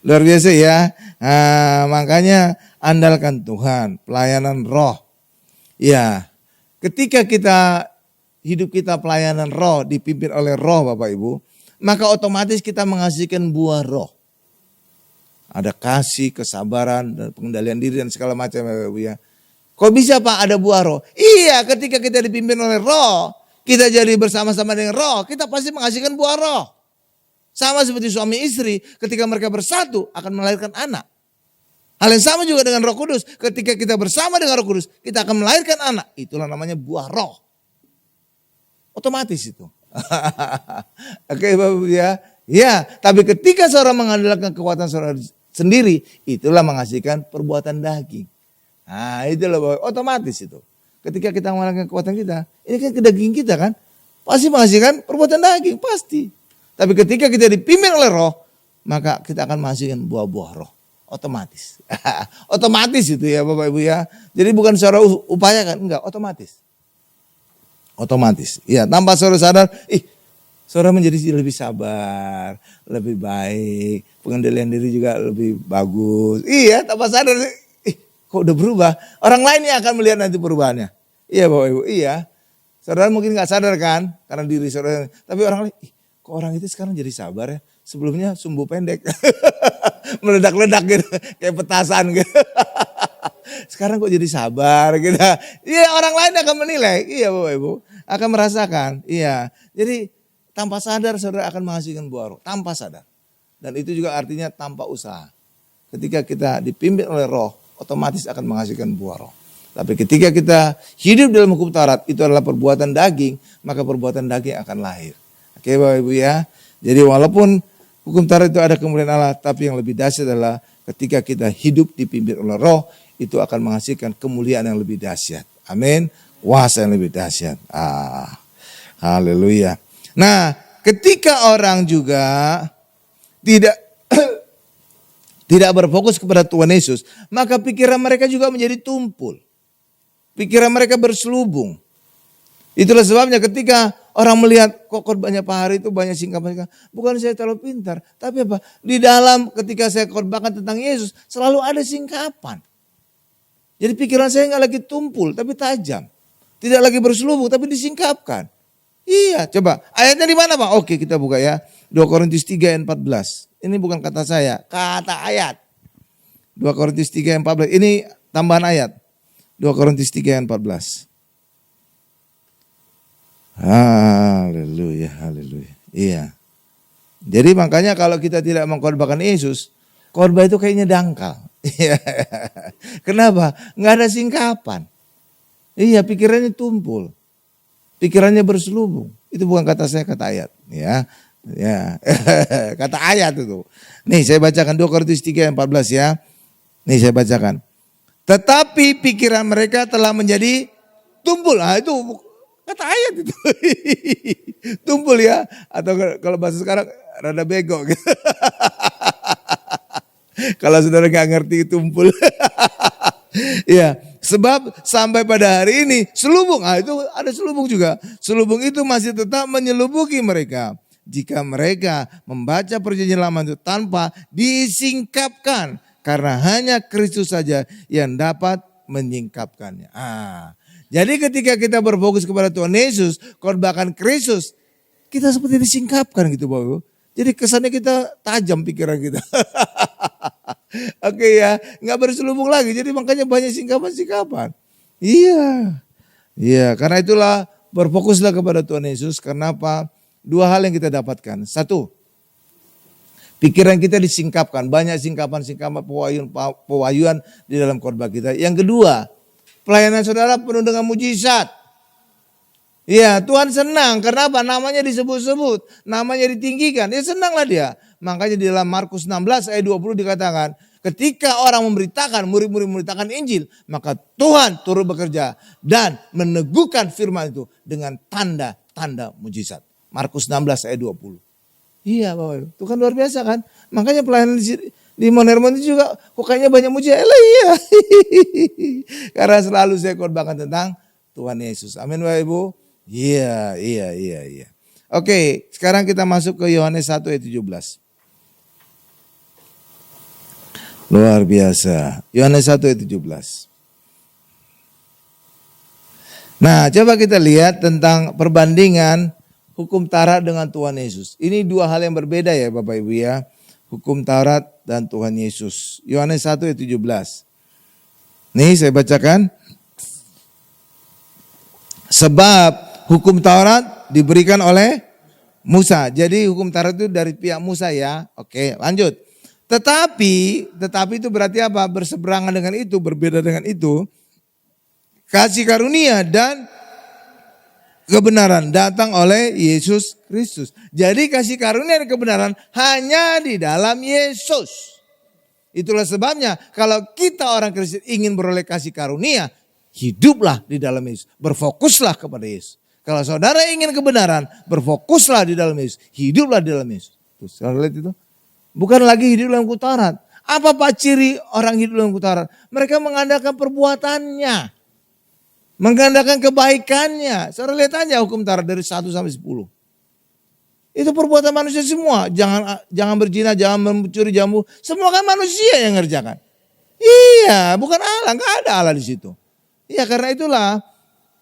Luar biasa ya. Nah, makanya andalkan Tuhan, pelayanan roh. Ya, ketika hidup kita pelayanan roh dipimpin oleh roh Bapak Ibu, maka otomatis kita menghasilkan buah roh. Ada kasih, kesabaran, dan pengendalian diri dan segala macam Bapak Ibu ya. Kok bisa Pak ada buah roh? Iya, ketika kita dipimpin oleh roh, kita jadi bersama-sama dengan roh, kita pasti menghasilkan buah roh. Sama seperti suami istri, ketika mereka bersatu akan melahirkan anak. Hal yang sama juga dengan Roh Kudus. Ketika kita bersama dengan Roh Kudus, kita akan melahirkan anak. Itulah namanya buah roh. Otomatis itu. Oke Bapak Ibu ya. Ya, tapi ketika seorang mengandalkan kekuatan seorang sendiri, itulah menghasilkan perbuatan daging. Nah itulah Bapak, otomatis itu. Ketika kita mengandalkan kekuatan kita, ini kan ke daging kita kan. Pasti menghasilkan perbuatan daging, pasti. Tapi ketika kita dipimpin oleh roh, maka kita akan menghasilkan buah-buah roh. Otomatis. Otomatis itu ya Bapak Ibu ya. Jadi bukan secara upaya kan, enggak, otomatis. Otomatis. Ya, tanpa saudara sadar, saudara menjadi lebih sabar, lebih baik, pengendalian diri juga lebih bagus. Iya, tanpa sadar, kok udah berubah. Orang lain yang akan melihat nanti perubahannya. Iya Bapak Ibu, iya. Saudara mungkin gak sadar kan, karena diri saudara. Tapi orang lain, kok orang itu sekarang jadi sabar ya. Sebelumnya sumbu pendek. Meledak-ledak gitu, kayak petasan gitu. Sekarang kok jadi sabar gitu. Iya orang lain akan menilai, iya Bapak Ibu. Akan merasakan, iya. Jadi tanpa sadar saudara akan menghasilkan buah roh, tanpa sadar. Dan itu juga artinya tanpa usaha. Ketika kita dipimpin oleh roh, otomatis akan menghasilkan buah roh. Tapi ketika kita hidup dalam hukum Taurat, itu adalah perbuatan daging, maka perbuatan daging akan lahir. Oke Bapak Ibu ya. Jadi walaupun hukum Taurat itu ada kemuliaan Allah, tapi yang lebih dahsyat adalah ketika kita hidup dipimpin oleh roh, itu akan menghasilkan kemuliaan yang lebih dahsyat. Amin. Kuasa yang lebih dahsyat. Haleluya. Nah, ketika orang juga tidak tidak berfokus kepada Tuhan Yesus, maka pikiran mereka juga menjadi tumpul. Pikiran mereka berselubung. Itulah sebabnya ketika orang melihat kok khotbahnya Pak Hari itu banyak singkapan. Bukan saya terlalu pintar, tapi apa? Di dalam ketika saya khotbahkan tentang Yesus, selalu ada singkapan. Jadi pikiran saya nggak lagi tumpul, tapi tajam. Tidak lagi berselubung, tapi disingkapkan. Iya, coba. Ayatnya di mana Pak? Oke, kita buka ya. 2 Korintus 3 ayat 14. Ini bukan kata saya, kata ayat. 2 Korintus 3 ayat 14. Ini tambahan ayat. 2 Korintus 3 ayat 14. Haleluya, haleluya. Iya. Jadi makanya kalau kita tidak mengkhotbahkan Yesus, khotbah itu kayaknya dangkal. Kenapa? Nggak ada singkapan. Iya, pikirannya tumpul. Pikirannya berselubung. Itu bukan kata saya, kata ayat. Ya, ya. Kata ayat itu. Nih saya bacakan 2 Korintus 3 ayat 14 ya. Nih saya bacakan. Tetapi pikiran mereka telah menjadi tumpul. Nah itu kata ayat itu. Tumpul ya. Atau kalau bahasa sekarang rada bego gitu. Kalau saudara gak ngerti tumpul. Ya, sebab sampai pada hari ini selubung. Ah itu ada selubung juga. Selubung itu masih tetap menyelubuki mereka. Jika mereka membaca perjanjian lama itu tanpa disingkapkan. Karena hanya Kristus saja yang dapat menyingkapkannya. Jadi ketika kita berfokus kepada Tuhan Yesus, korbankan Kristus, kita seperti disingkapkan gitu Bapak Ibu. Jadi kesannya kita tajam pikiran kita. Oke ya, nggak berselubung lagi. Jadi makanya banyak singkapan-singkapan. Iya, iya. Karena itulah berfokuslah kepada Tuhan Yesus. Karena apa? Dua hal yang kita dapatkan. Satu, pikiran kita disingkapkan. Banyak singkapan-singkapan pewahyuan di dalam khotbah kita. Yang kedua, pelayanan saudara penuh dengan mujizat. Iya, Tuhan senang. Kenapa? Namanya disebut-sebut. Namanya ditinggikan. Ya senanglah dia. Makanya di dalam Markus 16 ayat 20 dikatakan, ketika orang memberitakan, murid-murid memberitakan Injil, maka Tuhan turut bekerja dan meneguhkan firman itu dengan tanda-tanda mujizat. Markus 16 ayat 20. Iya Bapak Ibu, itu kan luar biasa kan. Makanya pelayanan di Mount Hermon itu juga kok kayaknya banyak mujizat. Iya. Karena selalu saya korbankan tentang Tuhan Yesus. Amin Bapak Ibu. Iya. Oke, sekarang kita masuk ke Yohanes 1 ayat 17. Luar biasa. Yohanes 1 ayat 17. Nah, coba kita lihat tentang perbandingan hukum Taurat dengan Tuhan Yesus. Ini dua hal yang berbeda ya Bapak Ibu ya. Hukum Taurat dan Tuhan Yesus. Yohanes 1 ayat 17. Nih saya bacakan. Sebab hukum Taurat diberikan oleh Musa. Jadi hukum Taurat itu dari pihak Musa ya. Oke, lanjut. Tetapi itu berarti apa? Berseberangan dengan itu, berbeda dengan itu. Kasih karunia dan kebenaran datang oleh Yesus Kristus. Jadi kasih karunia dan kebenaran hanya di dalam Yesus. Itulah sebabnya kalau kita orang Kristen ingin beroleh kasih karunia, hiduplah di dalam Yesus. Berfokuslah kepada Yesus. Kalau saudara ingin kebenaran, berfokuslah di dalam Yesus. Hiduplah di dalam Yesus. Terus, saudara lihat itu? Bukan lagi hidup dalam hukum Taurat. Apa Pak ciri orang hidup dalam hukum Taurat? Mereka mengandalkan perbuatannya. Mengandalkan kebaikannya. Saudara lihat aja hukum Taurat dari 1 sampai 10. Itu perbuatan manusia semua. Jangan berzina, jangan mencuri, jangan semua kan manusia yang ngerjakan. Iya, bukan Allah. Enggak ada Allah di situ. Iya, karena itulah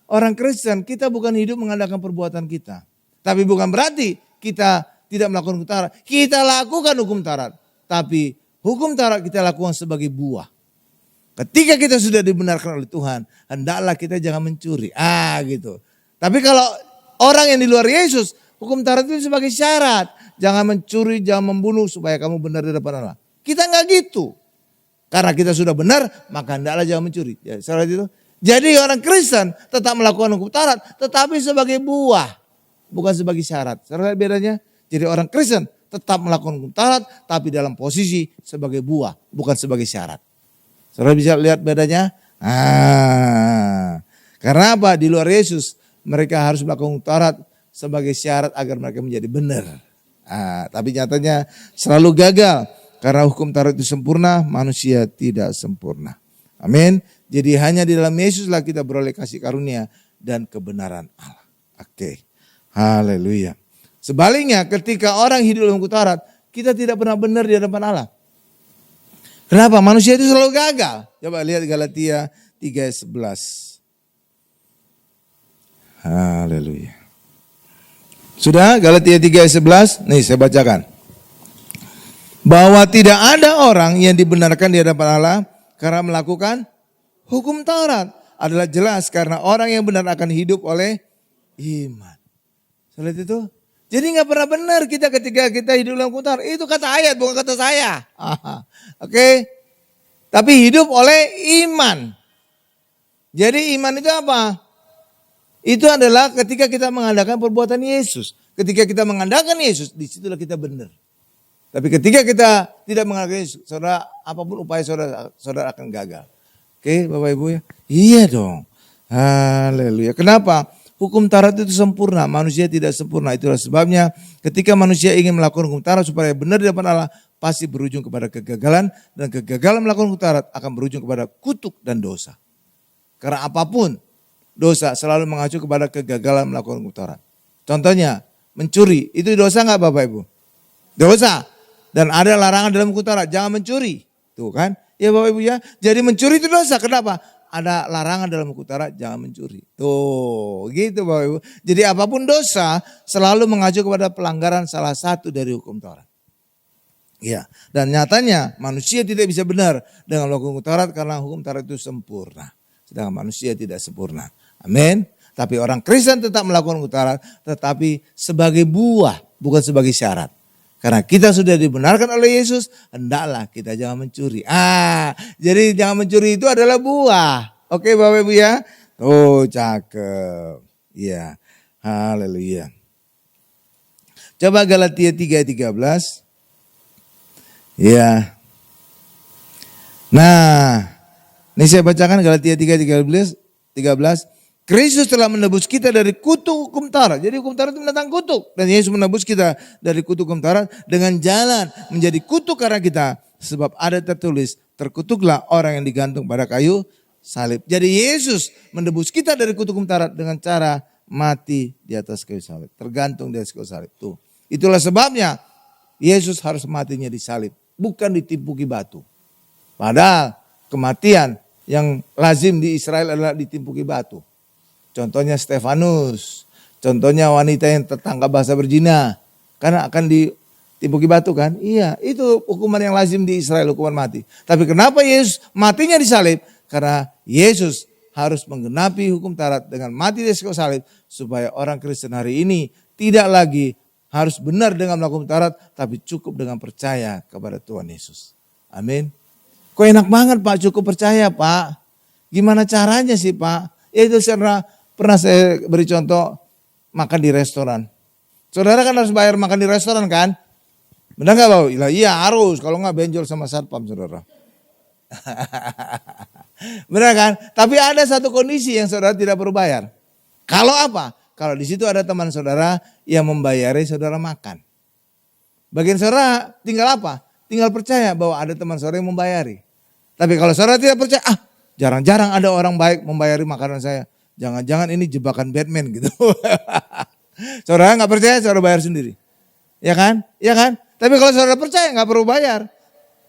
orang Kristen, kita bukan hidup mengandalkan perbuatan kita. Tapi bukan berarti kita tidak melakukan hukum Taurat. Kita lakukan hukum Taurat. Tapi hukum Taurat kita lakukan sebagai buah. Ketika kita sudah dibenarkan oleh Tuhan, hendaklah kita jangan mencuri. Gitu. Tapi kalau orang yang di luar Yesus, hukum Taurat itu sebagai syarat. Jangan mencuri, jangan membunuh supaya kamu benar di depan Allah. Kita enggak gitu. Karena kita sudah benar, maka hendaklah jangan mencuri. Ya, syarat itu. Jadi orang Kristen tetap melakukan hukum Taurat, tetapi sebagai buah, bukan sebagai syarat. Saudara bedanya? Jadi orang Kristen tetap melakukan hukum Taurat, tapi dalam posisi sebagai buah, bukan sebagai syarat. Saudara bisa lihat bedanya? Karena apa? Di luar Yesus, mereka harus melakukan hukum Taurat sebagai syarat agar mereka menjadi benar. Tapi nyatanya selalu gagal, karena hukum Taurat itu sempurna, manusia tidak sempurna. Amin. Jadi hanya di dalam Yesuslah kita beroleh kasih karunia dan kebenaran Allah. Oke. Haleluya. Sebaliknya ketika orang hidup dalam hukum Taurat, kita tidak pernah benar di hadapan Allah. Kenapa? Manusia itu selalu gagal. Coba lihat Galatia 3 ayat 11. Haleluya. Sudah Galatia 3 ayat 11? Nih saya bacakan. Bahwa tidak ada orang yang dibenarkan di hadapan Allah karena melakukan hukum Taurat. Adalah jelas karena orang yang benar akan hidup oleh iman. Lihat itu? Jadi gak pernah benar kita ketika kita hidup dalam hukum Taurat. Itu kata ayat bukan kata saya. Oke. Tapi hidup oleh iman. Jadi iman itu apa? Itu adalah ketika kita mengandalkan perbuatan Yesus. Ketika kita mengandalkan Yesus, disitulah kita benar. Tapi ketika kita tidak mengandalkan Yesus, saudara, apapun upaya saudara akan gagal. Oke Bapak Ibu ya? Iya dong. Haleluya. Kenapa? Hukum Taurat itu sempurna, manusia tidak sempurna. Itulah sebabnya ketika manusia ingin melakukan hukum Taurat supaya benar di hadapan Allah, pasti berujung kepada kegagalan. Dan kegagalan melakukan hukum Taurat akan berujung kepada kutuk dan dosa. Karena apapun dosa selalu mengacu kepada kegagalan melakukan hukum Taurat. Contohnya mencuri, itu dosa nggak Bapak Ibu? Dosa. Dan ada larangan dalam hukum Taurat, jangan mencuri. Tuh kan? Ya Bapak Ibu ya. Jadi mencuri itu dosa. Kenapa? ada larangan dalam hukum Taurat, jangan mencuri. Tuh, gitu Bapak Ibu. Jadi apapun dosa selalu mengacu kepada pelanggaran salah satu dari hukum Taurat. Ya, dan nyatanya manusia tidak bisa benar dengan hukum Taurat karena hukum Taurat itu sempurna. Sedangkan manusia tidak sempurna. Amin. Tapi orang Kristen tetap melakukan hukum Taurat, tetapi sebagai buah, bukan sebagai syarat. Karena kita sudah dibenarkan oleh Yesus, hendaklah kita jangan mencuri. Jadi jangan mencuri itu adalah buah. Oke Bapak Ibu ya. Oh cakep. Ya, haleluya. Coba Galatia 3:13. Ya. Nah, ini saya bacakan Galatia 3:13. Kristus telah menebus kita dari kutuk hukum Taurat. Jadi hukum Taurat itu mendatang kutuk. Dan Yesus menebus kita dari kutuk hukum Taurat dengan jalan menjadi kutuk karena kita. Sebab ada tertulis, terkutuklah orang yang digantung pada kayu salib. Jadi Yesus menebus kita dari kutuk hukum Taurat dengan cara mati di atas kayu salib. Tergantung di atas kayu salib. Tuh. Itulah sebabnya Yesus harus matinya di salib. Bukan ditimpuki batu. Padahal kematian yang lazim di Israel adalah ditimpuki batu. Contohnya Stefanus, contohnya wanita yang tertangkap basah berzina, karena akan ditimpuki batu kan? Iya, itu hukuman yang lazim di Israel, hukuman mati. Tapi kenapa Yesus matinya di salib? Karena Yesus harus menggenapi hukum Taurat dengan mati di kayu salib, supaya orang Kristen hari ini tidak lagi harus benar dengan melakukan Taurat, tapi cukup dengan percaya kepada Tuhan Yesus. Amin. Kok enak banget Pak, cukup percaya Pak. Gimana caranya sih Pak? Ya itu pernah saya beri contoh makan di restoran. Saudara kan harus bayar makan di restoran kan? Benar gak Bapak? Iya harus, kalau gak benjol sama satpam saudara. Benar kan? Tapi ada satu kondisi yang saudara tidak perlu bayar. Kalau apa? Kalau di situ ada teman saudara yang membayari saudara makan. Bagian saudara tinggal apa? Tinggal percaya bahwa ada teman saudara yang membayari. Tapi kalau saudara tidak percaya, jarang-jarang ada orang baik membayari makanan saya. Jangan-jangan ini jebakan Batman gitu. Saudara nggak percaya, saudara bayar sendiri. Ya kan? Ya kan? Tapi kalau saudara percaya nggak perlu bayar.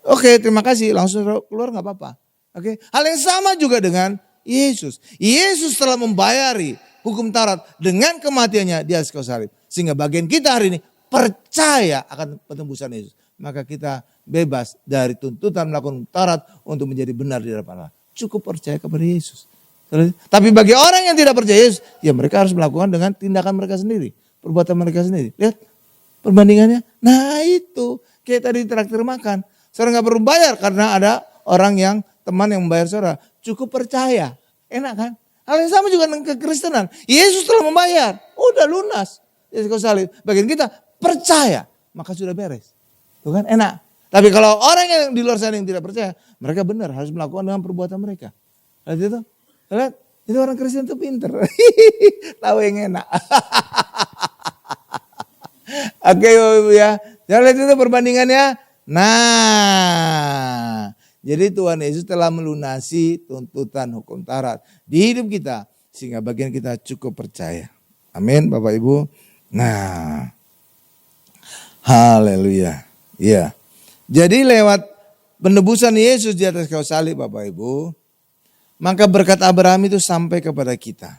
Oke, terima kasih. Langsung keluar nggak apa-apa. Oke. Hal yang sama juga dengan Yesus. Yesus telah membayari hukum Taurat dengan kematiannya di atas kayu salib. Sehingga bagian kita hari ini percaya akan penembusan Yesus. Maka kita bebas dari tuntutan melakukan Taurat untuk menjadi benar di hadapan Allah. Cukup percaya kepada Yesus. Tapi bagi orang yang tidak percaya Yesus, ya mereka harus melakukan dengan tindakan mereka sendiri. Perbuatan mereka sendiri. Lihat perbandingannya. Nah itu, kayak tadi traktir makan. Saudara gak perlu bayar karena ada orang yang teman yang membayar saudara. Cukup percaya. Enak kan? Hal yang sama juga dengan kekristenan. Yesus telah membayar. Udah lunas. Yesus kayu salib. Bagian kita percaya. Maka sudah beres. Tuh kan enak. Tapi kalau orang yang di luar sana yang tidak percaya. Mereka benar harus melakukan dengan perbuatan mereka. Lihat itu. Lihat. Itu orang Kristen itu pinter. Tahu yang enak. Oke Ibu ya. Jangan lihat itu perbandingannya. Nah. Jadi Tuhan Yesus telah melunasi tuntutan hukum Taurat di hidup kita. Sehingga bagian kita cukup percaya. Amin Bapak Ibu. Nah. Haleluya. Ya. Jadi lewat penebusan Yesus di atas kayu salib Bapak Ibu. Maka berkat Abraham itu sampai kepada kita.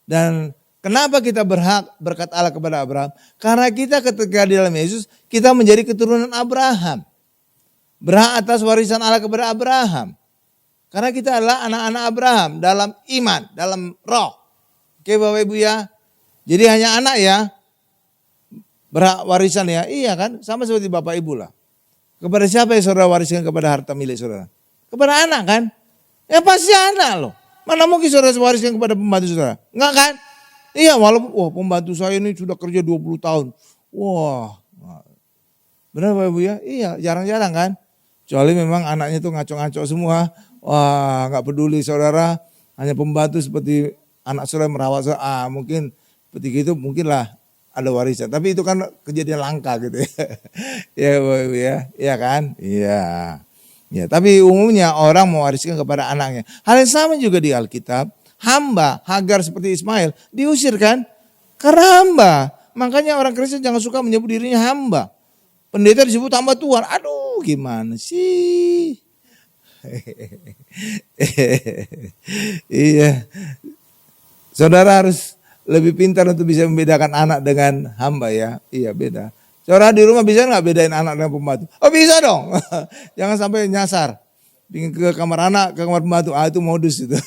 Dan kenapa kita berhak berkat Allah kepada Abraham? Karena kita ketika di dalam Yesus kita menjadi keturunan Abraham. Berhak atas warisan Allah kepada Abraham. Karena kita adalah anak-anak Abraham dalam iman, dalam roh. Oke Bapak Ibu ya. Jadi hanya anak ya. Berhak warisan ya. Iya kan? Sama seperti Bapak Ibu lah. Kepada siapa yang saudara wariskan kepada harta milik saudara? Kepada anak kan? Ya pasti anak loh. Mana mungkin saudara wariskan kepada pembantu saudara? Enggak kan? Iya walaupun pembantu saya ini sudah kerja 20 tahun. Wah. Benar Bapak Ibu ya? Iya jarang-jarang kan? Kecuali memang anaknya itu ngaco-ngaco semua. Wah gak peduli saudara. Hanya pembantu seperti anak saudara merawat saudara. Mungkin seperti itu mungkinlah ada warisan. Tapi itu kan kejadian langka gitu ya. Ya Bapak Ibu ya. Iya kan? Iya. Ya, tapi umumnya orang mewariskan kepada anaknya. Hal yang sama juga di Alkitab. Hamba, Hagar seperti Ismail diusir kan? Karena hamba. Makanya orang Kristen jangan suka menyebut dirinya hamba. Pendeta disebut hamba Tuhan. Aduh gimana sih? Iya. Saudara harus lebih pintar untuk bisa membedakan anak dengan hamba ya. Iya beda. Saudara di rumah bisa nggak bedain anak dengan pembantu? Oh bisa dong. Jangan sampai nyasar. Pingin ke kamar anak, ke kamar pembantu. Ah itu modus itu.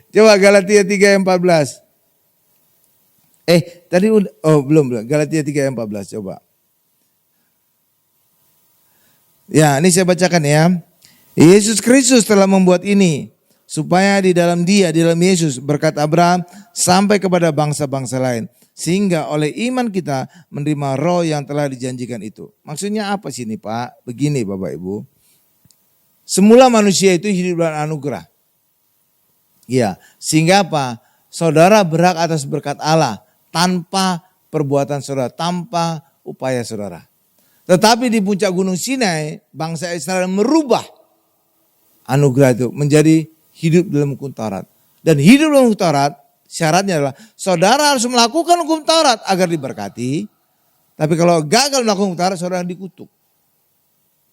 Coba Galatia 3 ayat 14. Tadi udah, belum. Galatia 3 ayat 14 coba. Ya ini saya bacakan ya. Yesus Kristus telah membuat ini supaya di dalam Dia, di dalam Yesus berkat Abraham sampai kepada bangsa-bangsa lain. Sehingga oleh iman kita menerima roh yang telah dijanjikan itu. Maksudnya apa sih ini Pak? Begini Bapak Ibu. Semula manusia itu hidup dalam anugerah. Ya, sehingga apa? Saudara berhak atas berkat Allah tanpa perbuatan saudara, tanpa upaya saudara. Tetapi di puncak gunung Sinai, bangsa Israel merubah anugerah itu menjadi hidup dalam hukum Taurat. Dan hidup dalam hukum Taurat syaratnya adalah saudara harus melakukan hukum Taurat agar diberkati. Tapi kalau gagal melakukan hukum Taurat, saudara dikutuk.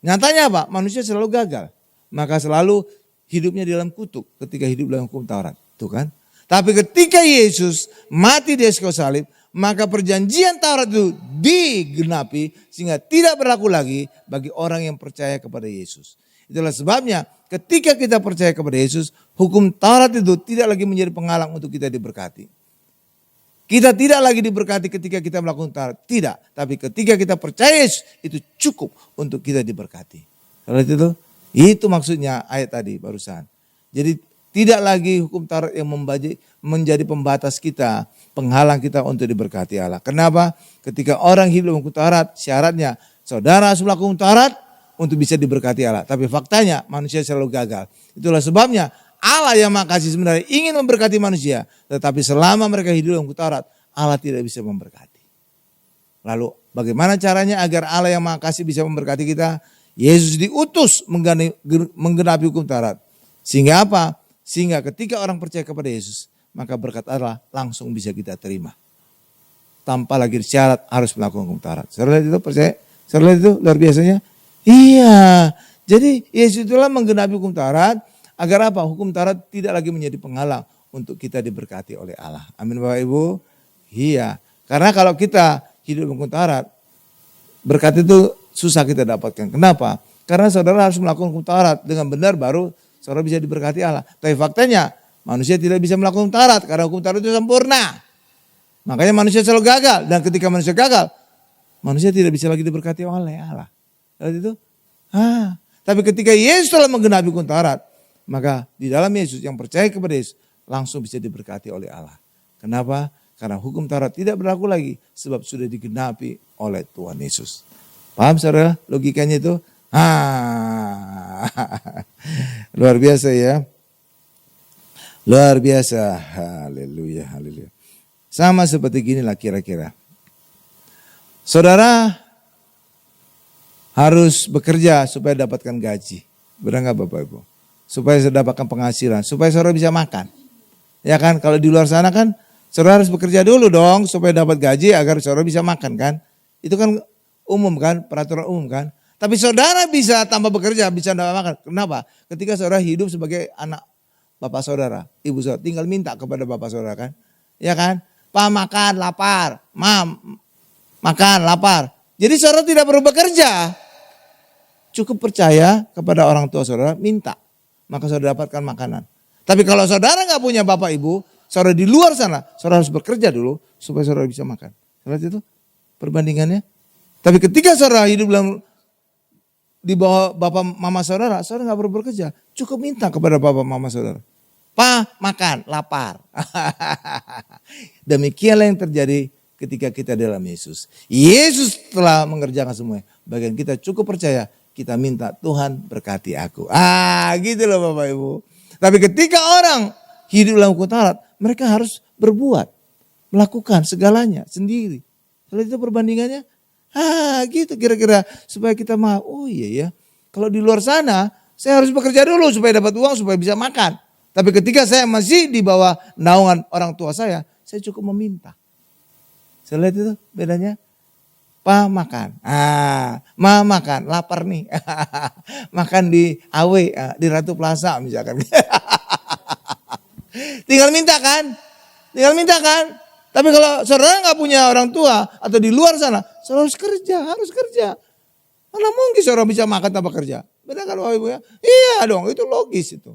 Nyatanya apa? Manusia selalu gagal. Maka selalu hidupnya di dalam kutuk ketika hidup dalam hukum Taurat. Tuh kan? Tapi ketika Yesus mati di kayu salib, maka perjanjian Taurat itu digenapi sehingga tidak berlaku lagi bagi orang yang percaya kepada Yesus. Itulah sebabnya ketika kita percaya kepada Yesus, hukum Taurat itu tidak lagi menjadi penghalang untuk kita diberkati. Kita tidak lagi diberkati ketika kita melakukan Taurat, tidak. Tapi ketika kita percaya Yesus, itu cukup untuk kita diberkati. Kalau itu maksudnya ayat tadi barusan. Jadi tidak lagi hukum Taurat yang menjadi pembatas kita, penghalang kita untuk diberkati Allah. Kenapa? Ketika orang hidup dalam hukum Taurat, syaratnya saudara harus melakukan Taurat untuk bisa diberkati Allah. Tapi faktanya manusia selalu gagal. Itulah sebabnya Allah yang Maha Kasih sebenarnya ingin memberkati manusia. Tetapi selama mereka hidup dalam hukum Taurat, Allah tidak bisa memberkati. Lalu bagaimana caranya agar Allah yang Maha Kasih bisa memberkati kita? Yesus diutus menggenapi hukum Taurat. Sehingga apa? Sehingga ketika orang percaya kepada Yesus, maka berkat Allah langsung bisa kita terima. Tanpa lagi syarat harus melakukan hukum Taurat. Saudara itu percaya? Saudara itu luar biasanya? Iya. Jadi Yesus itulah menggenapi hukum Taurat agar apa? Hukum Taurat tidak lagi menjadi penghalang untuk kita diberkati oleh Allah. Amin Bapak Ibu? Iya. Karena kalau kita hidup hukum Taurat, berkat itu susah kita dapatkan. Kenapa? Karena saudara harus melakukan hukum Taurat dengan benar baru saudara bisa diberkati Allah. Tapi faktanya manusia tidak bisa melakukan hukum Taurat karena hukum Taurat itu sempurna. Makanya manusia selalu gagal. Dan ketika manusia gagal, manusia tidak bisa lagi diberkati oleh Allah. Lalu itu, tapi ketika Yesus telah menggenapi hukum Taurat, maka di dalam Yesus yang percaya kepada Yesus langsung bisa diberkati oleh Allah. Kenapa? Karena hukum Taurat tidak berlaku lagi sebab sudah digenapi oleh Tuhan Yesus. Paham saudara logikanya itu? Luar biasa ya. Luar biasa. Haleluya, haleluya. Sama seperti ginilah kira-kira. Saudara harus bekerja supaya dapatkan gaji. Benar nggak Bapak Ibu? Supaya saya dapatkan penghasilan, supaya saudara bisa makan. Ya kan, kalau di luar sana kan saudara harus bekerja dulu dong supaya dapat gaji agar saudara bisa makan kan. Itu kan umum kan, peraturan umum kan. Tapi saudara bisa tanpa bekerja, bisa dapat makan. Kenapa? Ketika saudara hidup sebagai anak bapak saudara, ibu saudara, tinggal minta kepada bapak saudara kan. Ya kan? Pak makan, lapar. Mam, makan, lapar. Jadi saudara tidak perlu bekerja. Cukup percaya kepada orang tua saudara, minta. Maka saudara dapatkan makanan. Tapi kalau saudara nggak punya bapak ibu, saudara di luar sana, saudara harus bekerja dulu supaya saudara bisa makan. Saudara itu perbandingannya. Tapi ketika saudara hidup di bawah bapak mama saudara nggak perlu bekerja. Cukup minta kepada bapak mama saudara. Pak makan, lapar. Demikianlah yang terjadi ketika kita dalam Yesus. Yesus telah mengerjakan semuanya. Bagian kita cukup percaya, kita minta Tuhan berkati aku. Gitu loh Bapak Ibu. Tapi ketika orang hidup dalam hukum Taurat, mereka harus berbuat. Melakukan segalanya sendiri. Kalau itu perbandingannya, gitu kira-kira. Supaya kita mau, oh iya ya. Kalau di luar sana, saya harus bekerja dulu supaya dapat uang, supaya bisa makan. Tapi ketika saya masih di bawah naungan orang tua saya cukup meminta. Saya lihat itu bedanya. Pa makan. Ma makan, lapar nih. Makan di AW, di Ratu Plaza misalkan. Tinggal minta kan? Tinggal minta kan? Tapi kalau saudara nggak punya orang tua atau di luar sana, saudara harus kerja. Mana mungkin saudara bisa makan tanpa kerja? Benar kan Bapak Ibu ya? Iya dong, itu logis itu.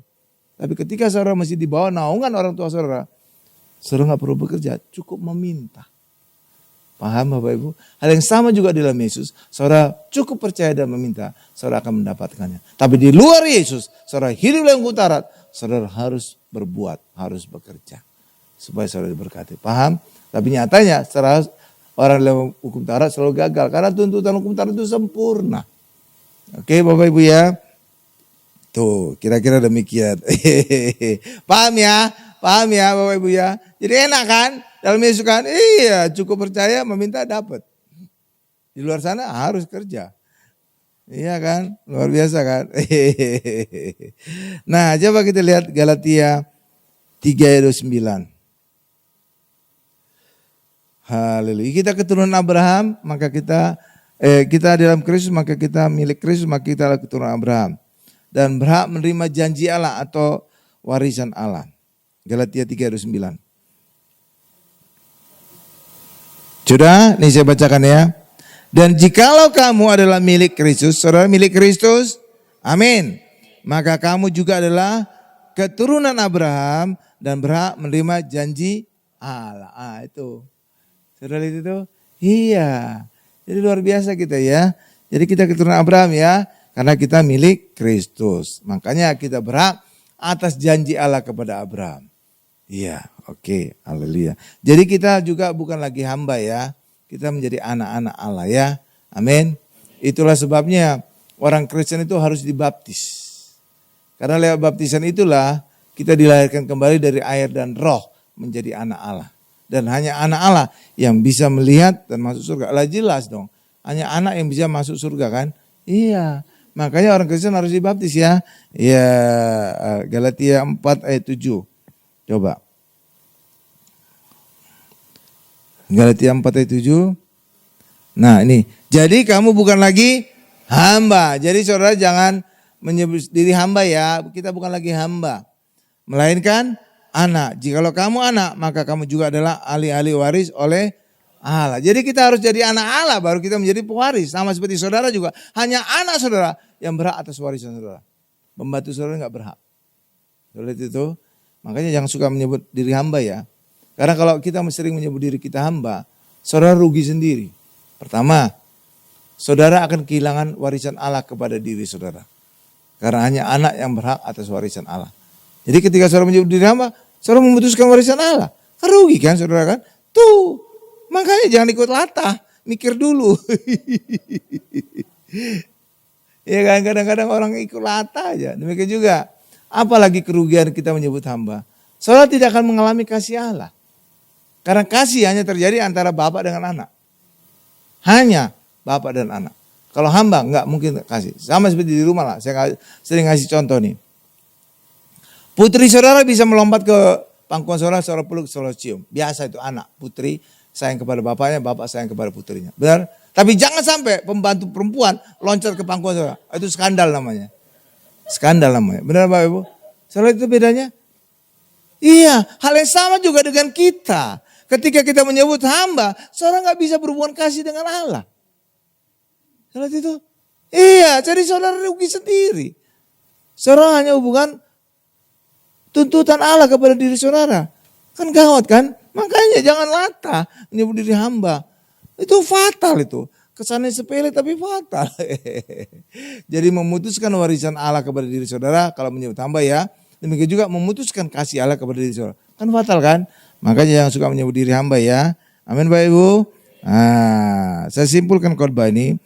Tapi ketika saudara masih di bawah naungan orang tua saudara nggak perlu bekerja, cukup meminta. Paham Bapak Ibu? Hal yang sama juga dalam Yesus. Saudara cukup percaya dan meminta, saudara akan mendapatkannya. Tapi di luar Yesus, saudara hidup dalam hukum Taurat, saudara harus berbuat, harus bekerja. Supaya saudara diberkati. Paham? Tapi nyatanya saudara orang dalam hukum Taurat selalu gagal. Karena tuntutan hukum Taurat itu sempurna. Oke Bapak Ibu ya. Tuh kira-kira demikian. Paham ya? Paham ya Bapak Ibu ya? Jadi enak kan? Dalam Yesus kan? Iya cukup percaya meminta dapat. Di luar sana harus kerja. Iya kan? Luar biasa kan? Nah coba kita lihat Galatia 3:9. Haleluya. Kita keturunan Abraham, maka kita dalam Kristus, maka kita milik Kristus, maka kita adalah keturunan Abraham. Dan berhak menerima janji Allah atau warisan Allah. Galatia 3:9. Sudah, ini saya bacakan ya. Dan jikalau kamu adalah milik Kristus, saudara milik Kristus, amin. Maka kamu juga adalah keturunan Abraham dan berhak menerima janji Allah. Itu. Saudara lihat itu? Iya. Jadi luar biasa kita ya. Jadi kita keturunan Abraham ya. Karena kita milik Kristus. Makanya kita berhak atas janji Allah kepada Abraham. Iya, oke. Haleluya. Jadi kita juga bukan lagi hamba ya. Kita menjadi anak-anak Allah ya. Amin. Itulah sebabnya orang Kristen itu harus dibaptis. Karena lewat baptisan itulah kita dilahirkan kembali dari air dan roh menjadi anak Allah. Dan hanya anak Allah yang bisa melihat dan masuk surga. Lah jelas dong. Hanya anak yang bisa masuk surga kan? Iya. Makanya orang Kristen harus dibaptis ya. Ya, Galatia 4:7. Coba. Galatia 4:7. Nah ini. Jadi kamu bukan lagi hamba. Jadi saudara jangan menyebut diri hamba ya. Kita bukan lagi hamba. Melainkan anak. Jikalau kamu anak, maka kamu juga adalah ahli-ahli waris oleh Allah. Jadi kita harus jadi anak Allah baru kita menjadi pewaris. Sama seperti saudara juga. Hanya anak saudara yang berhak atas warisan saudara. Pembantu saudara enggak berhak. Oleh itu, makanya jangan suka menyebut diri hamba ya. Karena kalau kita sering menyebut diri kita hamba, saudara rugi sendiri. Pertama, saudara akan kehilangan warisan Allah kepada diri saudara. Karena hanya anak yang berhak atas warisan Allah. Jadi ketika saudara menyebut diri hamba, saudara memutuskan warisan Allah. Kan rugi kan saudara kan? Tuh, makanya jangan ikut latah, mikir dulu. Ya kan kadang-kadang orang ikut latah aja. Demikian juga, apalagi kerugian kita menyebut hamba. Saudara tidak akan mengalami kasih Allah. Karena kasih hanya terjadi antara bapak dengan anak. Hanya bapak dan anak. Kalau hamba enggak mungkin kasih. Sama seperti di rumah lah, saya sering ngasih contoh nih. Putri saudara bisa melompat ke pangkuan saudara peluk, saudara cium. Biasa itu anak, putri sayang kepada bapaknya, bapak sayang kepada putrinya. Benar? Tapi jangan sampai pembantu perempuan loncat ke pangkuan saudara. Itu skandal namanya. Skandal namanya. Benar Bapak Ibu? Saudara itu bedanya? Iya, hal yang sama juga dengan kita. Ketika kita menyebut hamba, saudara nggak bisa berhubungan kasih dengan Allah. Saudara itu? Iya, jadi saudara rugi sendiri. Saudara hanya hubungan tuntutan Allah kepada diri saudara. Kan gawat kan? Makanya jangan latah menyebut diri hamba. Itu fatal itu. Kesannya sepele tapi fatal. Jadi memutuskan warisan Allah kepada diri saudara kalau menyebut hamba ya. Demikian juga memutuskan kasih Allah kepada diri saudara. Kan fatal kan? Makanya jangan suka menyebut diri hamba ya. Amin Bapak Ibu. Nah, saya simpulkan khotbah ini.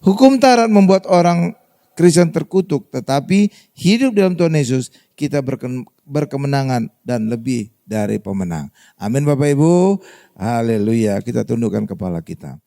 Hukum Taurat membuat orang Kristen terkutuk. Tetapi hidup dalam Tuhan Yesus kita berkemenangan dan lebih dari pemenang. Amin Bapak Ibu. Haleluya. Kita tundukkan kepala kita.